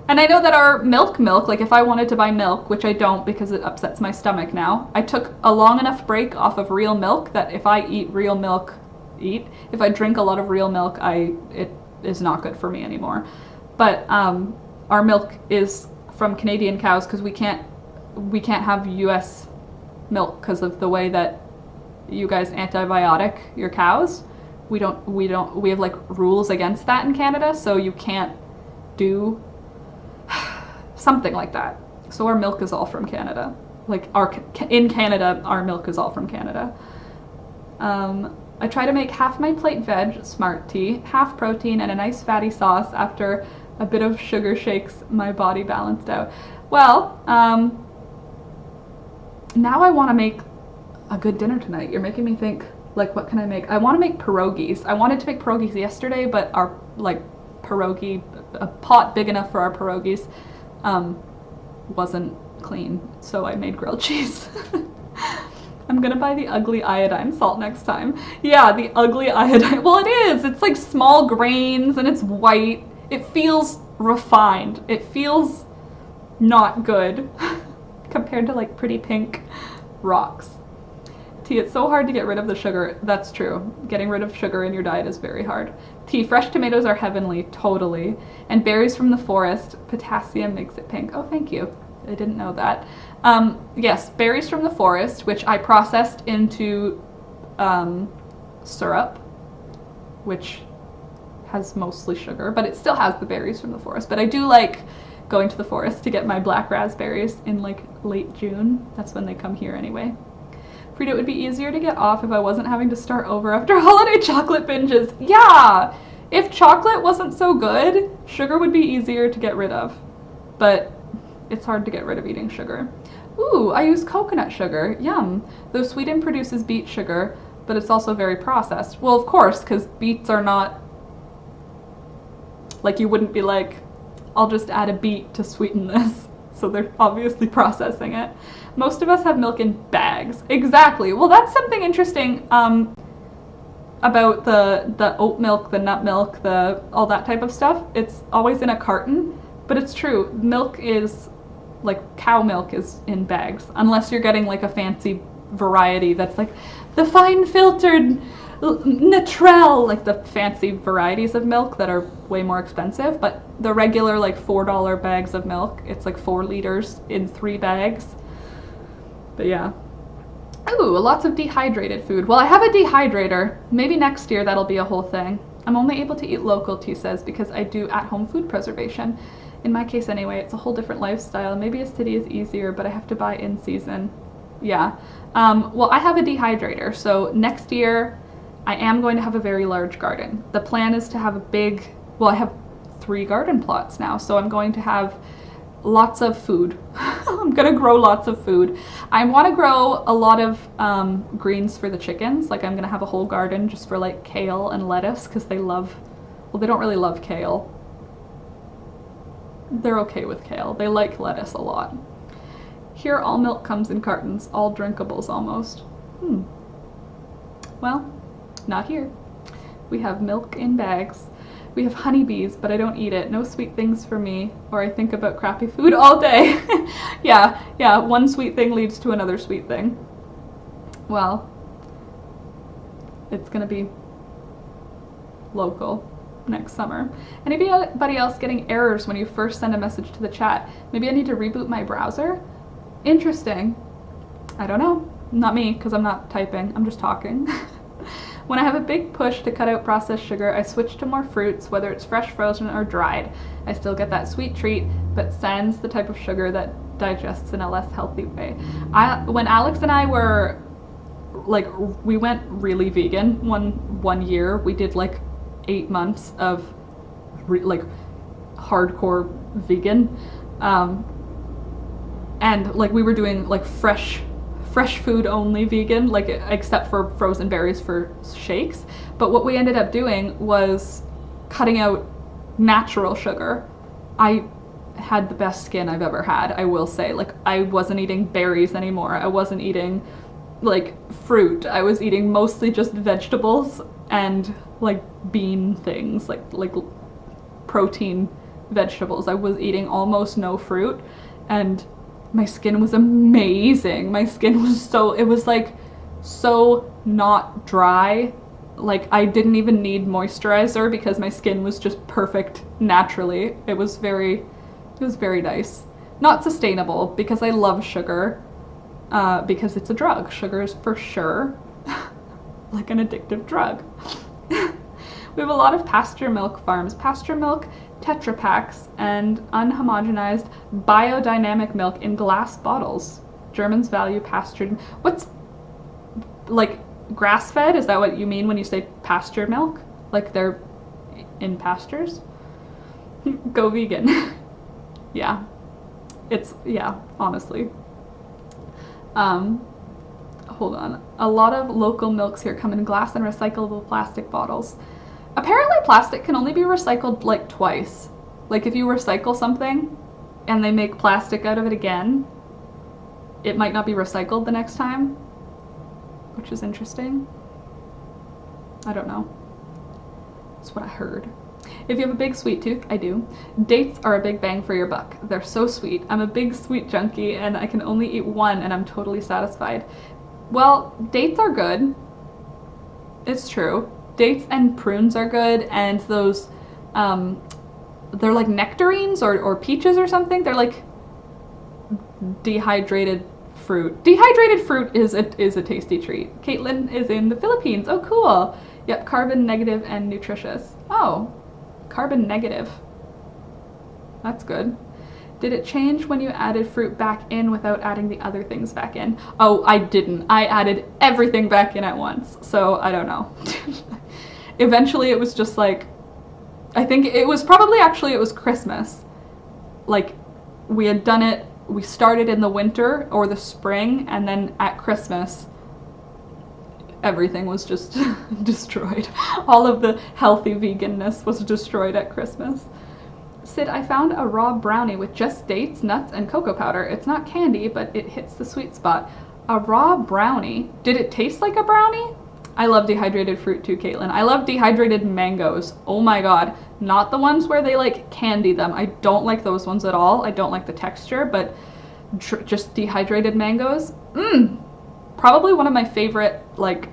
A: And I know that our milk, like if I wanted to buy milk, which I don't because it upsets my stomach now, I took a long enough break off of real milk that if I eat real milk, if I drink a lot of real milk, it is not good for me anymore. But our milk is from Canadian cows because we can't have US milk because of the way that you guys antibiotic your cows. We have like rules against that in Canada, so you can't do something like that. So our milk is all from Canada. Like in Canada, our milk is all from Canada. I try to make half my plate veg smart tea, half protein, and a nice fatty sauce. After a bit of sugar shakes my body balanced out. Well, now I want to make a good dinner tonight. You're making me think, like, what can I make? I want to make pierogies. I wanted to make pierogies yesterday, but our, like, pierogi, a pot big enough for our pierogies, wasn't clean, so I made grilled cheese. I'm gonna buy the ugly iodine salt next time. Yeah, the ugly iodine. Well, it is. It's like small grains and it's white. It feels refined. It feels not good compared to like pretty pink rocks. Tea, it's so hard to get rid of the sugar. That's true. Getting rid of sugar in your diet is very hard. Tea, fresh tomatoes are heavenly, totally. And berries from the forest, potassium makes it pink. Oh, thank you. I didn't know that. Yes, berries from the forest, which I processed into syrup, which has mostly sugar, but it still has the berries from the forest. But I do like going to the forest to get my black raspberries in like late June. That's when they come here anyway. Frida, it would be easier to get off if I wasn't having to start over after holiday chocolate binges. Yeah! If chocolate wasn't so good, sugar would be easier to get rid of. But it's hard to get rid of eating sugar. Ooh, I use coconut sugar. Yum. Though Sweden produces beet sugar, but it's also very processed. Well, of course, because beets are not... Like, you wouldn't be like, I'll just add a beet to sweeten this. So they're obviously processing it. Most of us have milk in bags. Exactly. Well, that's something interesting about the oat milk, the nut milk, all that type of stuff. It's always in a carton, but it's true. Milk is, like, cow milk is in bags, unless you're getting like a fancy variety that's like the fine filtered naturel, like the fancy varieties of milk that are way more expensive. But the regular like $4 bags of milk, it's like 4 liters in 3 bags. But yeah. Ooh, lots of dehydrated food. Well, I have a dehydrator. Maybe next year that'll be a whole thing. I'm only able to eat local, T says, because I do at-home food preservation. In my case anyway, it's a whole different lifestyle. Maybe a city is easier, but I have to buy in season. Yeah. Well, I have a dehydrator, so next year I am going to have a very large garden. The plan is to have a big, well, I have 3 garden plots now, so I'm going to have lots of food. I'm gonna grow lots of food. I want to grow a lot of greens for the chickens. Like, I'm gonna have a whole garden just for like kale and lettuce, because they love, well, they don't really love kale. They're okay with kale. They like lettuce a lot. Here, all milk comes in cartons, all drinkables almost. Well, not here. We have milk in bags. We have honeybees, but I don't eat it. No sweet things for me, or I think about crappy food all day. Yeah, one sweet thing leads to another sweet thing. Well, it's gonna be local next summer. Anybody else getting errors when you first send a message to the chat? Maybe I need to reboot my browser? Interesting. I don't know. Not me, because I'm not typing. I'm just talking. When I have a big push to cut out processed sugar, I switch to more fruits, whether it's fresh, frozen, or dried. I still get that sweet treat, but sans the type of sugar that digests in a less healthy way. When Alex and I were like, we went really vegan one year. We did like 8 months of like hardcore vegan, and like we were doing like fresh food only vegan, like except for frozen berries for shakes. But what we ended up doing was cutting out natural sugar. I had the best skin I've ever had, I will say. Like, I wasn't eating berries anymore. I wasn't eating like fruit. I was eating mostly just vegetables and like bean things, like protein vegetables. I was eating almost no fruit, and my skin was amazing. My skin was it was like so not dry. Like, I didn't even need moisturizer because my skin was just perfect naturally. It was very nice. Not sustainable because I love sugar, because it's a drug. Sugar is for sure like an addictive drug. We have a lot of pasture milk farms. Pasture milk, Tetra Paks, and unhomogenized biodynamic milk in glass bottles. Germans value pastured. What's, like, grass-fed? Is that what you mean when you say pasture milk? Like they're in pastures? Go vegan. Yeah. Yeah, honestly. Hold on. A lot of local milks here come in glass and recyclable plastic bottles. Apparently plastic can only be recycled like twice. Like, if you recycle something and they make plastic out of it again, it might not be recycled the next time, which is interesting. I don't know. That's what I heard. If you have a big sweet tooth, I do. Dates are a big bang for your buck. They're so sweet. I'm a big sweet junkie and I can only eat one and I'm totally satisfied. Well, dates are good. It's true. Dates and prunes are good, and those, they're like nectarines or peaches or something. They're like dehydrated fruit. Dehydrated fruit is a tasty treat. Caitlin is in the Philippines. Oh, cool. Yep, carbon negative and nutritious. Oh, carbon negative. That's good. Did it change when you added fruit back in without adding the other things back in? Oh, I didn't. I added everything back in at once, so I don't know. Eventually it was just like, I think it was probably actually, it was Christmas. Like, we had done it, we started in the winter or the spring, and then at Christmas, everything was just destroyed. All of the healthy veganness was destroyed at Christmas. Sid, I found a raw brownie with just dates, nuts, and cocoa powder. It's not candy, but it hits the sweet spot. A raw brownie? Did it taste like a brownie? I love dehydrated fruit too, Caitlin. I love dehydrated mangoes. Oh my god. Not the ones where they like candy them. I don't like those ones at all. I don't like the texture, but just dehydrated mangoes? Probably one of my favorite like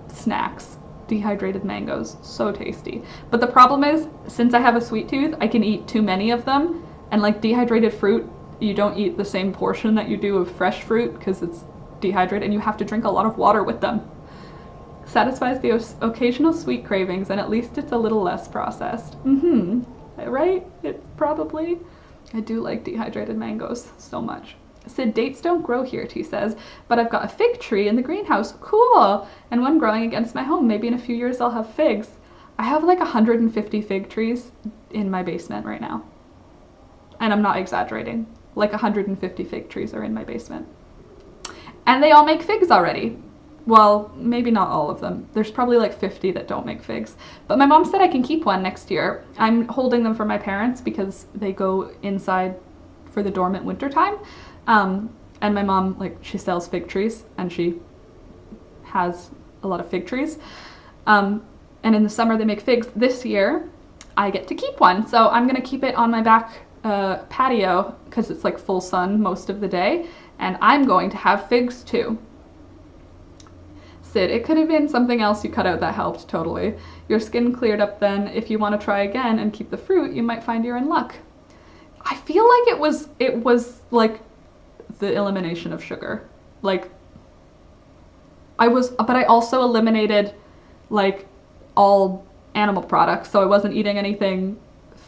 A: snacks. Dehydrated mangoes. So tasty. But the problem is, since I have a sweet tooth, I can eat too many of them, and like dehydrated fruit, you don't eat the same portion that you do of fresh fruit because it's dehydrated, and you have to drink a lot of water with them. Satisfies the occasional sweet cravings, and at least it's a little less processed. Right? It probably. I do like dehydrated mangoes so much. Sid, dates don't grow here, T says, but I've got a fig tree in the greenhouse. Cool! And one growing against my home. Maybe in a few years I'll have figs. I have like 150 fig trees in my basement right now. And I'm not exaggerating. Like 150 fig trees are in my basement. And they all make figs already. Well, maybe not all of them. There's probably like 50 that don't make figs. But my mom said I can keep one next year. I'm holding them for my parents because they go inside for the dormant winter time. And my mom, like, she sells fig trees and she has a lot of fig trees. And in the summer they make figs. This year I get to keep one. So I'm gonna keep it on my back patio because it's like full sun most of the day. And I'm going to have figs too. Sid, it could have been something else you cut out that helped, totally. Your skin cleared up then. If you want to try again and keep the fruit, you might find you're in luck. I feel like it was like the elimination of sugar. Like, but I also eliminated like all animal products, so I wasn't eating anything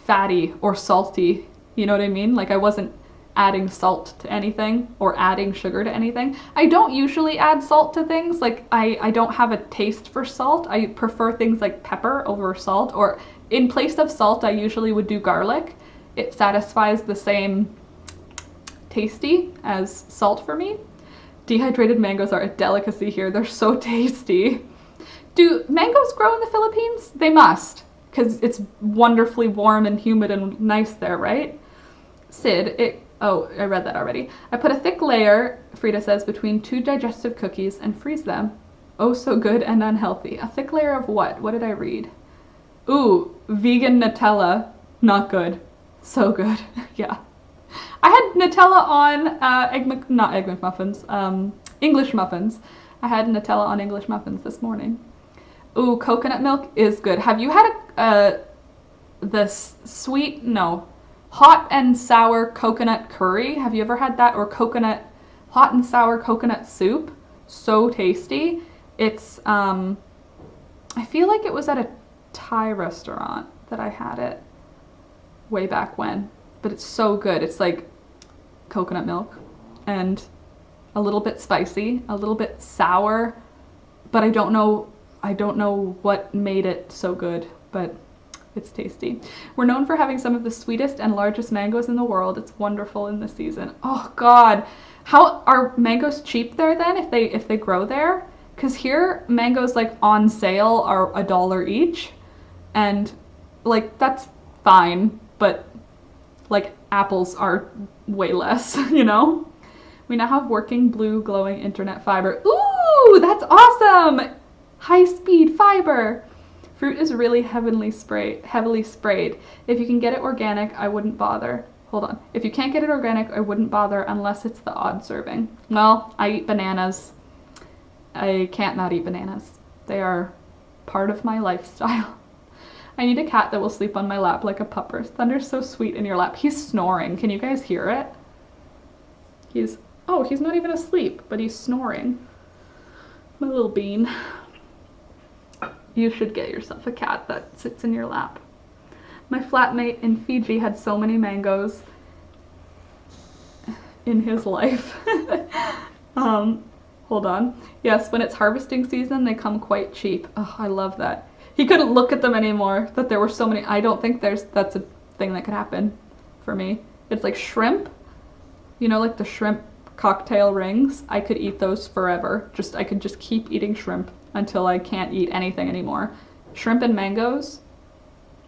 A: fatty or salty, you know what I mean? Like, I wasn't adding salt to anything or adding sugar to anything. I don't usually add salt to things. Like I don't have a taste for salt. I prefer things like pepper over salt, or in place of salt, I usually would do garlic. It satisfies the same tasty as salt for me. Dehydrated mangoes are a delicacy here. They're so tasty. Do mangoes grow in the Philippines? They must, because it's wonderfully warm and humid and nice there, right? Sid, oh, I read that already. I put a thick layer, Frida says, between 2 digestive cookies and freeze them. Oh, so good and unhealthy. A thick layer of what? What did I read? Ooh, vegan Nutella. Not good. So good. Yeah. I had Nutella on English muffins. I had Nutella on English muffins this morning. Ooh, coconut milk is good. Have you had hot and sour coconut curry? Have you ever had that? Or hot and sour coconut soup? So tasty. It's, I feel like it was at a Thai restaurant that I had it way back when, but it's so good. It's like coconut milk and a little bit spicy, a little bit sour, but I don't know what made it so good, but it's tasty. We're known for having some of the sweetest and largest mangoes in the world. It's wonderful in the season. Oh God, how are mangoes cheap there then if they grow there? Because here mangoes like on sale are $1 each, and like that's fine, but like apples are way less, you know? We now have working blue glowing internet fiber. Ooh, that's awesome! High-speed fiber. Fruit is really heavily sprayed. If you can get it organic, I wouldn't bother. Hold on. If you can't get it organic, I wouldn't bother unless it's the odd serving. Well, I eat bananas. I can't not eat bananas. They are part of my lifestyle. I need a cat that will sleep on my lap like a pupper. Thunder's so sweet in your lap. He's snoring. Can you guys hear it? He's not even asleep, but he's snoring. My little bean. You should get yourself a cat that sits in your lap. My flatmate in Fiji had so many mangoes in his life. Hold on. Yes, when it's harvesting season, they come quite cheap. Oh, I love that. He couldn't look at them anymore, that there were so many. I don't think that's a thing that could happen for me. It's like shrimp, you know, like the shrimp cocktail rings. I could eat those forever. I could just keep eating shrimp until I can't eat anything anymore. Shrimp and mangoes,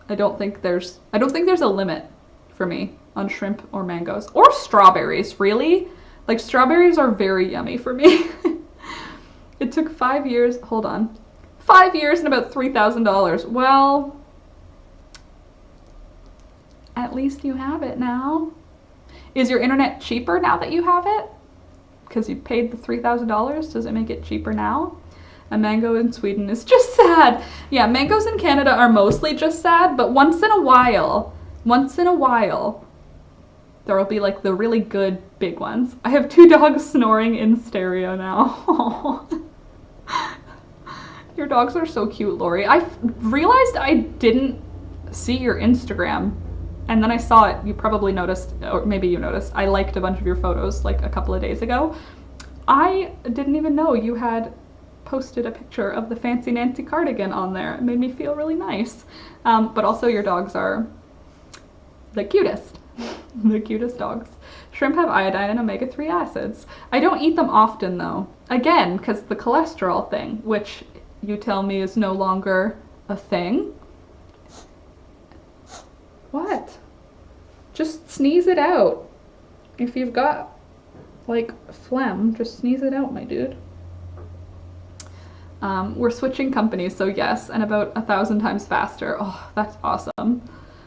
A: I don't think there's a limit for me on shrimp or mangoes. Or strawberries, really? Like strawberries are very yummy for me. It took 5 years, hold on. 5 years and about $3,000. Well, at least you have it now. Is your internet cheaper now that you have it? Because you paid the $3,000, does it make it cheaper now? A mango in Sweden is just sad. Yeah, mangoes in Canada are mostly just sad, but once in a while, there will be like the really good big ones. I have 2 dogs snoring in stereo now. Your dogs are so cute, Lori. I realized I didn't see your Instagram, and then I saw it. You probably noticed, or maybe you noticed, I liked a bunch of your photos like a couple of days ago. I didn't even know you had posted a picture of the Fancy Nancy cardigan on there. It made me feel really nice. But also your dogs are the cutest. The cutest dogs. Shrimp have iodine and omega-3 acids. I don't eat them often though. Again, because the cholesterol thing, which you tell me is no longer a thing. What? Just sneeze it out. If you've got like phlegm, just sneeze it out, my dude. We're switching companies, so yes, and about 1,000 times faster. Oh, that's awesome.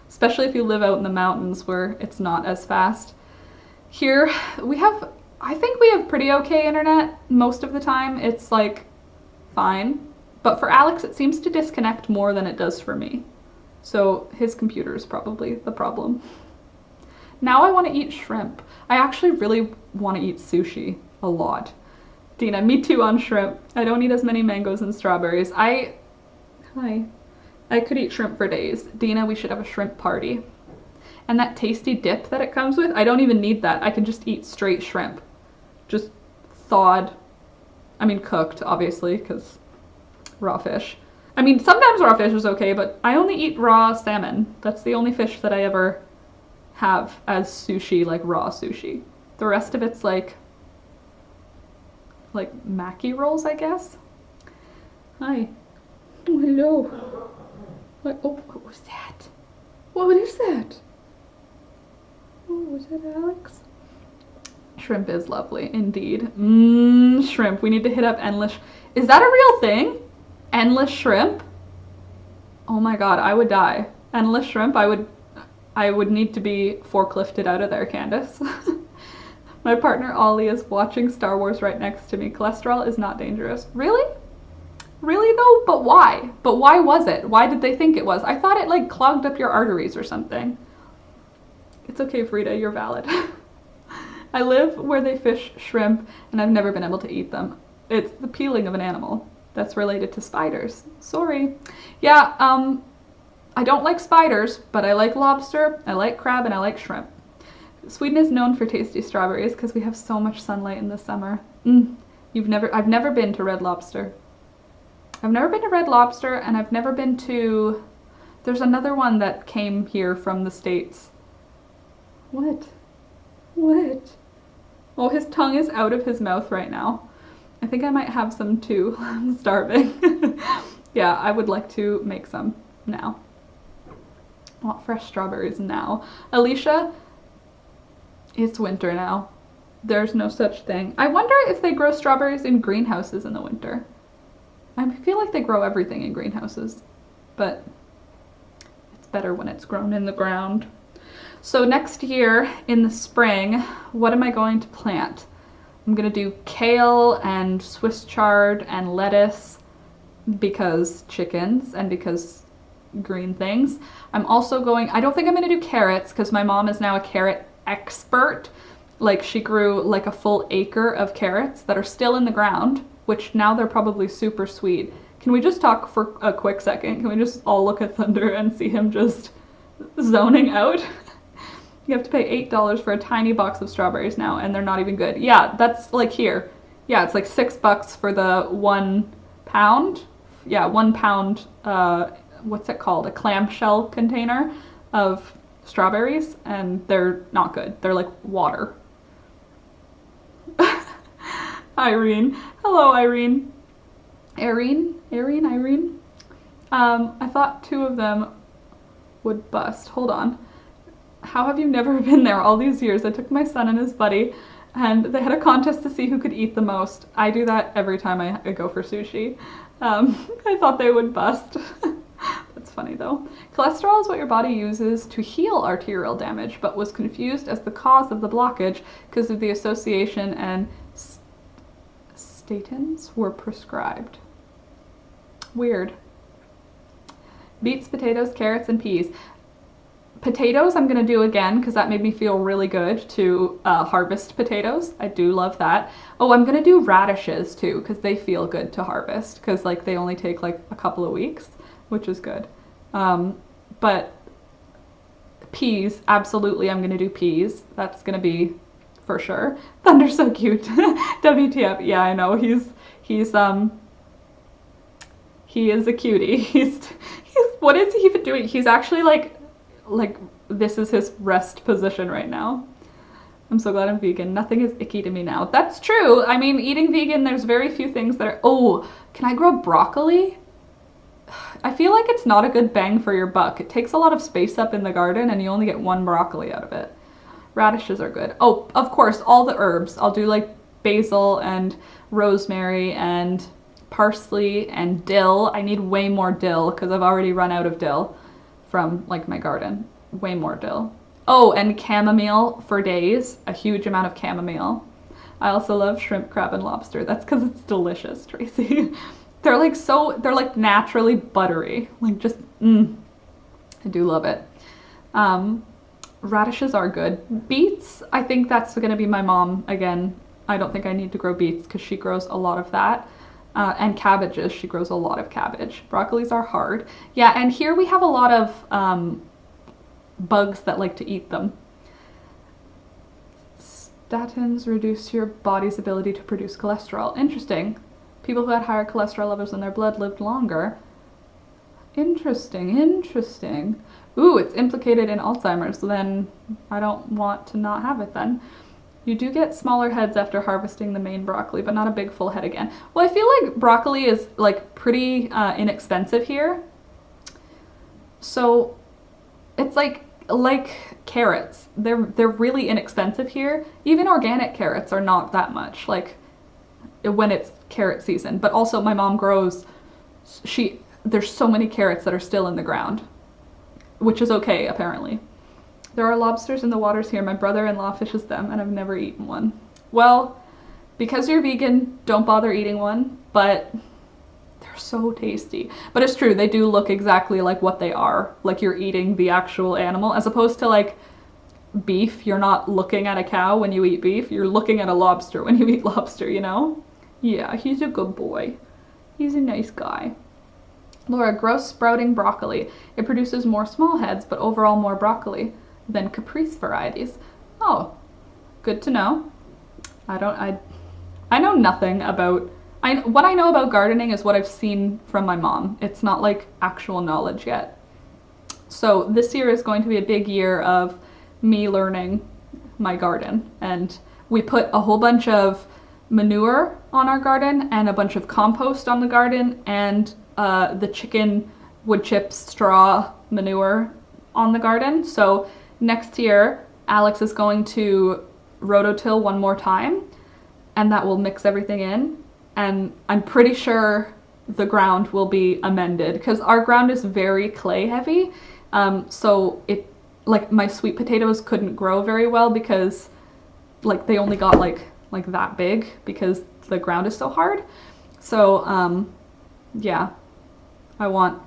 A: Especially if you live out in the mountains where it's not as fast. Here, I think we have pretty okay internet most of the time. It's like fine. But for Alex, it seems to disconnect more than it does for me. So his computer is probably the problem. Now I want to eat shrimp. I actually really want to eat sushi a lot. Dina, me too on shrimp. I don't eat as many mangoes and strawberries. I could eat shrimp for days. Dina, we should have a shrimp party. And that tasty dip that it comes with, I don't even need that. I can just eat straight shrimp. Just thawed, I mean cooked, obviously, because raw fish. I mean, sometimes raw fish is okay, but I only eat raw salmon. That's the only fish that I ever have as sushi, like raw sushi. The rest of it's like maki rolls, I guess. Hi. Oh, hello. What was that? What is that? Oh, was that Alex? Shrimp is lovely, indeed. Shrimp. We need to hit up Endless. Is that a real thing? Endless shrimp? Oh my god, I would die. Endless shrimp, I would need to be forklifted out of there, Candace. My partner Ollie is watching Star Wars right next to me. Cholesterol is not dangerous. Really? Really though? But why? But why was it? Why did they think it was? I thought it like clogged up your arteries or something. It's okay, Frida, you're valid. I live where they fish shrimp and I've never been able to eat them. It's the peeling of an animal that's related to spiders. Sorry. Yeah, I don't like spiders, but I like lobster, I like crab, and I like shrimp. Sweden is known for tasty strawberries because we have so much sunlight in the summer. I've never been to Red Lobster. I've never been to Red Lobster, and I've never been to, there's another one that came here from the States. What? What? Oh, his tongue is out of his mouth right now. I think I might have some too. I'm starving. Yeah, I would like to make some now. I want fresh strawberries now. Alicia, it's winter now. There's no such thing. I wonder if they grow strawberries in greenhouses in the winter. I feel like they grow everything in greenhouses, but it's better when it's grown in the ground. So next year in the spring, what am I going to plant? I'm gonna do kale and Swiss chard and lettuce because chickens and because green things. I'm also going, I don't think I'm gonna do carrots because my mom is now a carrot expert. Like she grew like a full acre of carrots that are still in the ground, which now they're probably super sweet. Can we just talk for a quick second? Can we just all look at Thunder and see him just zoning out? You have to pay $8 for a tiny box of strawberries now, and they're not even good. Yeah, that's like here. Yeah, it's like $6 for the 1 pound. Yeah, 1 pound, what's it called? A clamshell container of strawberries, and they're not good. They're like water. Irene. Hello, Irene. Irene? I thought 2 of them would bust. Hold on. How have you never been there all these years? I took my son and his buddy, and they had a contest to see who could eat the most. I do that every time I go for sushi. I thought they would bust. That's funny though. Cholesterol is what your body uses to heal arterial damage, but was confused as the cause of the blockage because of the association and statins were prescribed. Weird. Beets, potatoes, carrots, and peas. Potatoes I'm going to do again because that made me feel really good to harvest potatoes. I do love that. Oh, I'm going to do radishes too because they feel good to harvest because like they only take like a couple of weeks, which is good. But peas, absolutely I'm going to do peas. That's going to be for sure. Thunder's so cute. WTF. Yeah, I know. He is a cutie. He's what is he even doing? He's actually like this is his rest position right now. I'm so glad I'm vegan. Nothing is icky to me now. That's true. I mean, eating vegan, there's very few things that are... Oh, can I grow broccoli? I feel like it's not a good bang for your buck. It takes a lot of space up in the garden and you only get 1 broccoli out of it. Radishes are good. Oh, of course, all the herbs. I'll do like basil and rosemary and parsley and dill. I need way more dill because I've already run out of dill from like my garden. Way more dill. Oh, and chamomile for days. A huge amount of chamomile. I also love shrimp, crab, and lobster. That's because it's delicious, Tracy. They're like naturally buttery. Like just, I do love it. Radishes are good. Beets, I think that's gonna be my mom again. I don't think I need to grow beets because she grows a lot of that. And cabbages, she grows a lot of cabbage. Broccolis are hard. Yeah, and here we have a lot of bugs that like to eat them. Statins reduce your body's ability to produce cholesterol. Interesting. People who had higher cholesterol levels in their blood lived longer. Interesting, interesting. Ooh, it's implicated in Alzheimer's. Then I don't want to not have it then. You do get smaller heads after harvesting the main broccoli, but not a big full head again. Well, I feel like broccoli is like pretty inexpensive here. So it's like carrots. They're really inexpensive here. Even organic carrots are not that much, like when it's carrot season. But also my mom grows, there's so many carrots that are still in the ground, which is okay apparently. There are lobsters in the waters here. My brother-in-law fishes them and I've never eaten one. Well, because you're vegan, don't bother eating one, but they're so tasty. But it's true, they do look exactly like what they are. Like you're eating the actual animal, as opposed to like beef. You're not looking at a cow when you eat beef. You're looking at a lobster when you eat lobster, you know? Yeah, he's a good boy. He's a nice guy. Laura, gross sprouting broccoli. It produces more small heads, but overall more broccoli than caprice varieties. Oh, good to know. I know nothing about, what I know about gardening is what I've seen from my mom. It's not like actual knowledge yet. So this year is going to be a big year of me learning my garden. And we put a whole bunch of manure on our garden and a bunch of compost on the garden and the chicken wood chips straw manure on the garden. So next year, Alex is going to rototill one more time, and that will mix everything in. And I'm pretty sure the ground will be amended because our ground is very clay heavy. So it, like my sweet potatoes couldn't grow very well because like they only got like that big because the ground is so hard. So yeah, I want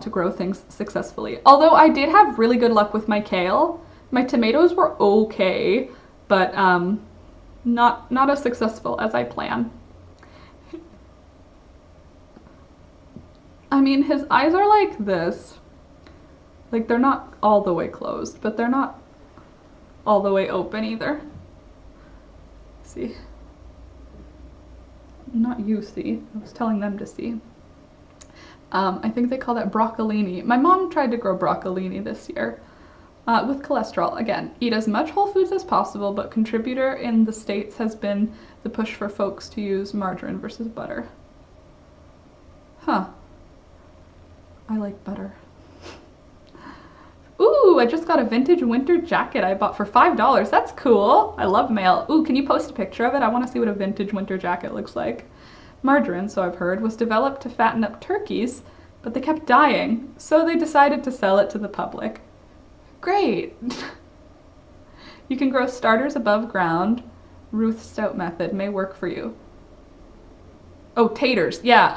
A: to grow things successfully. Although I did have really good luck with my kale. My tomatoes were okay, but not as successful as I planned. I mean, his eyes are like this. Like they're not all the way closed, but they're not all the way open either. See? Not you see. I was telling them to see. I think they call that broccolini. My mom tried to grow broccolini this year with cholesterol. Again, eat as much whole foods as possible, but contributor in the States has been the push for folks to use margarine versus butter. Huh. I like butter. Ooh, I just got a vintage winter jacket I bought for $5. That's cool. I love mail. Ooh, can you post a picture of it? I want to see what a vintage winter jacket looks like. Margarine, so I've heard, was developed to fatten up turkeys, but they kept dying, so they decided to sell it to the public. Great! You can grow starters above ground. Ruth's Stout method may work for you. Oh, taters. Yeah,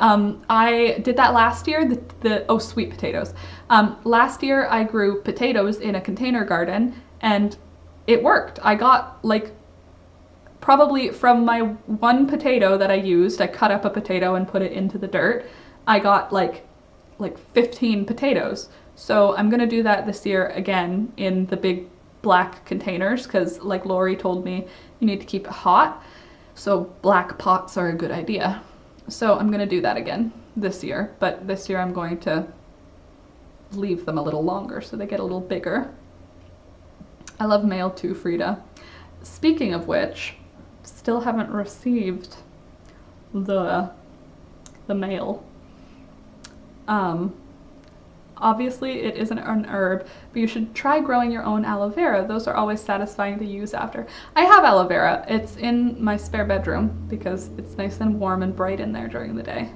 A: I did that last year. Oh, sweet potatoes. Last year I grew potatoes in a container garden, and it worked. I got like probably from my one potato that I used, I cut up a potato and put it into the dirt. I got like 15 potatoes. So I'm gonna do that this year again in the big black containers because like Lori told me, you need to keep it hot. So black pots are a good idea. So I'm gonna do that again this year, but this year I'm going to leave them a little longer so they get a little bigger. I love mail too, Frida. Speaking of which, still haven't received the mail. Obviously it isn't an herb, but you should try growing your own aloe vera. Those are always satisfying to use after. I have aloe vera. It's in my spare bedroom because it's nice and warm and bright in there during the day.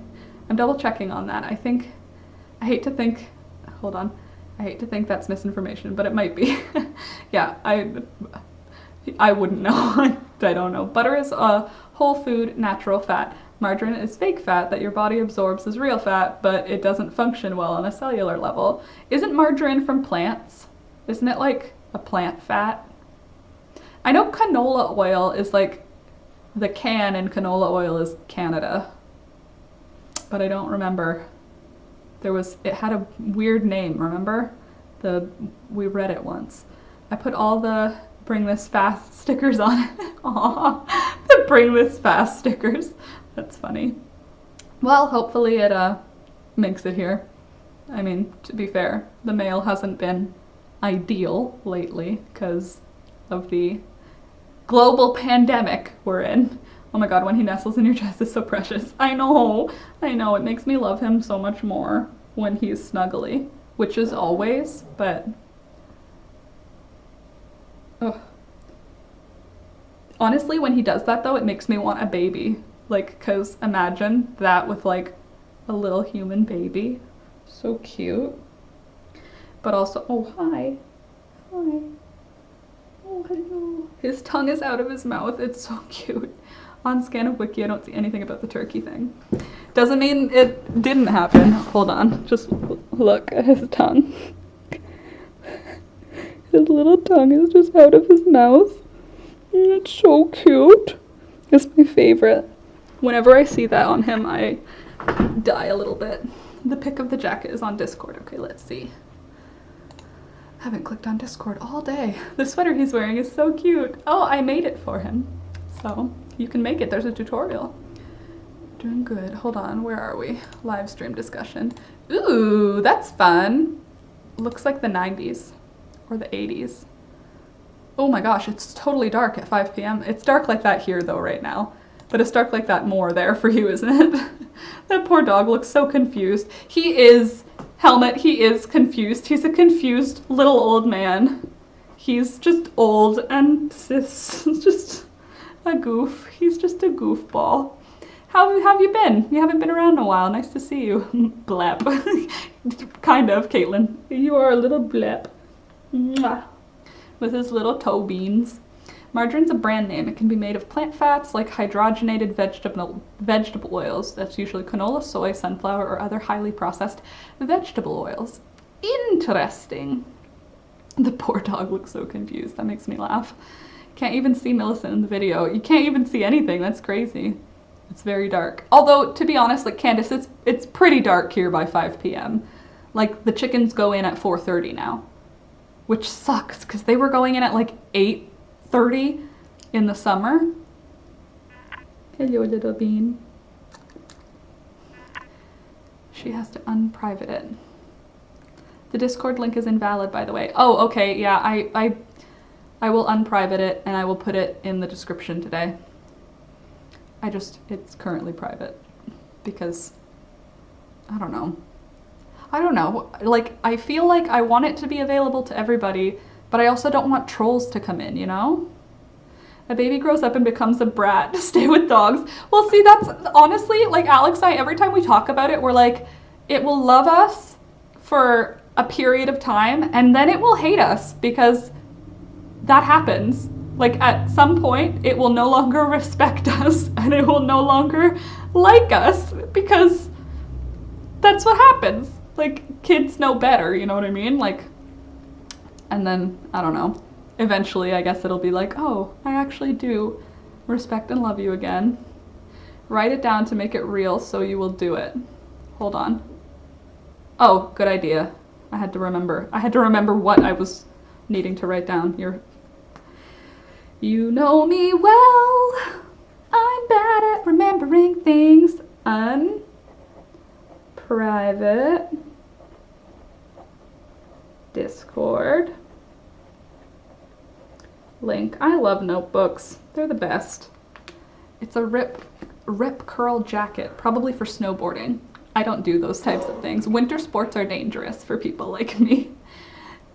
A: I'm double checking on that. I hate to think that's misinformation, but it might be. Yeah, I wouldn't know. I don't know. Butter is a whole food natural fat. Margarine is fake fat that your body absorbs as real fat, but it doesn't function well on a cellular level. Isn't margarine from plants? Isn't it like a plant fat? I know canola oil is like, the can in canola oil is Canada, but I don't remember. It had a weird name, remember? We read it once. I put all the Bring This Fast stickers on it. Aw, the Bring This Fast stickers. That's funny. Well, hopefully it makes it here. I mean, to be fair, the mail hasn't been ideal lately because of the global pandemic we're in. Oh my god, when he nestles in your chest is so precious. I know, it makes me love him so much more when he's snuggly, which is always, but ugh. Honestly, when he does that though, it makes me want a baby. Like, cause imagine that with like a little human baby. So cute. But also, oh hi. Hi. Oh hello. His tongue is out of his mouth. It's so cute. On scan of Wiki, I don't see anything about the turkey thing. Doesn't mean it didn't happen. Hold on. Just look at his tongue. His little tongue is just out of his mouth. It's so cute. It's my favorite. Whenever I see that on him, I die a little bit. The pic of the jacket is on Discord. Okay, let's see. Haven't clicked on Discord all day. The sweater he's wearing is so cute. Oh, I made it for him. So you can make it. There's a tutorial. Doing good. Hold on. Where are we? Live stream discussion. Ooh, that's fun. Looks like the 90s or the 80s. Oh my gosh, it's totally dark at 5 p.m. It's dark like that here though right now. But it's dark like that more there for you, isn't it? That poor dog looks so confused. He is, Helmet, he is confused. He's a confused little old man. He's just old and just a goof. He's just a goofball. How have you been? You haven't been around in a while. Nice to see you. Blep. Kind of, Caitlin. You are a little blep. Mwah. With his little toe beans. Margarine's a brand name. It can be made of plant fats like hydrogenated vegetable oils. That's usually canola, soy, sunflower, or other highly processed vegetable oils. Interesting. The poor dog looks so confused. That makes me laugh. Can't even see Millicent in the video. You can't even see anything. That's crazy. It's very dark. Although, to be honest, like Candace, it's pretty dark here by 5 p.m. Like, the chickens go in at 4:30 now. Which sucks, because they were going in at like 8:30 in the summer. Hello, little bean. She has to unprivate it. The Discord link is invalid, by the way. Oh, okay, yeah, I will unprivate it and I will put it in the description today. It's currently private because I don't know. Like, I feel like I want it to be available to everybody, but I also don't want trolls to come in, you know? A baby grows up and becomes a brat to stay with dogs. Well, see, that's honestly, like Alex and I, every time we talk about it, we're like, it will love us for a period of time and then it will hate us because that happens. Like, at some point, it will no longer respect us and it will no longer like us because that's what happens. Like, kids know better, you know what I mean? Like, and then, I don't know, eventually I guess it'll be like, oh, I actually do respect and love you again. Write it down to make it real so you will do it. Hold on. Oh, good idea. I had to remember what I was needing to write down. You know me well. I'm bad at remembering things. Private Discord link. I love notebooks. They're the best. It's a rip curl jacket, probably for snowboarding. I don't do those types of things. Winter sports are dangerous for people like me.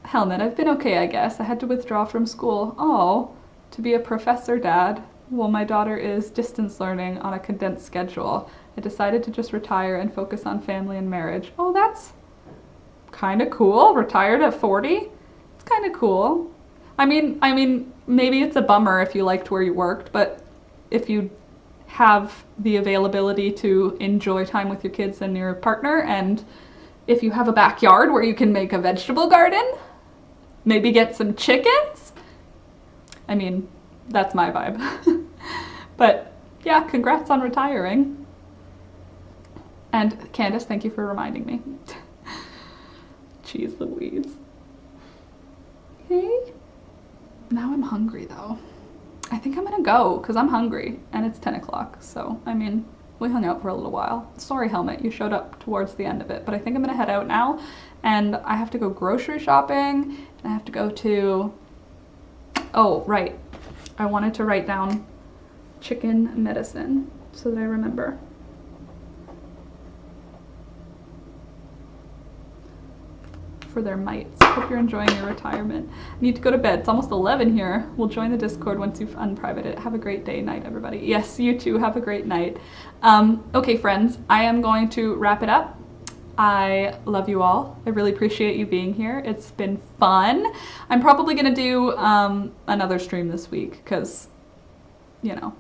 A: Helmet, I've been okay, I guess. I had to withdraw from school. Oh, to be a professor, Dad. Well, my daughter is distance learning on a condensed schedule. I decided to just retire and focus on family and marriage. Oh, that's kind of cool. Retired at 40? It's kind of cool. I mean, maybe it's a bummer if you liked where you worked, but if you have the availability to enjoy time with your kids and your partner, and if you have a backyard where you can make a vegetable garden, maybe get some chickens. I mean, that's my vibe. But yeah, congrats on retiring. And Candace, thank you for reminding me. Jeez Louise. Okay. Now I'm hungry though. I think I'm gonna go because I'm hungry and it's 10 o'clock. So, I mean, we hung out for a little while. Sorry, Helmet, you showed up towards the end of it, but I think I'm gonna head out now and I have to go grocery shopping and I have to go to, oh, right. I wanted to write down chicken medicine so that I remember. For their mites. Hope you're enjoying your retirement. I need to go to bed. It's almost 11 here. We'll join the Discord once you've unprivated it. Have a great day, night, everybody. Yes, you too. Have a great night. Okay, friends, I am going to wrap it up. I love you all. I really appreciate you being here. It's been fun. I'm probably going to do another stream this week because, you know,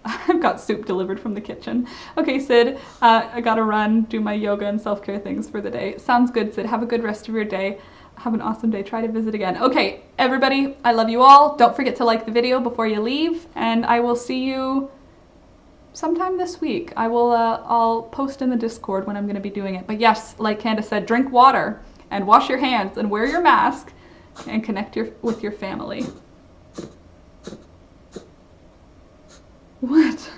A: I've got soup delivered from the kitchen. Okay, Sid, I gotta run, do my yoga and self-care things for the day. Sounds good, Sid. Have a good rest of your day. Have an awesome day. Try to visit again. Okay, everybody, I love you all. Don't forget to like the video before you leave, and I will see you sometime this week. I'll post in the Discord when I'm gonna be doing it. But yes, like Candace said, drink water and wash your hands and wear your mask and connect with your family. What?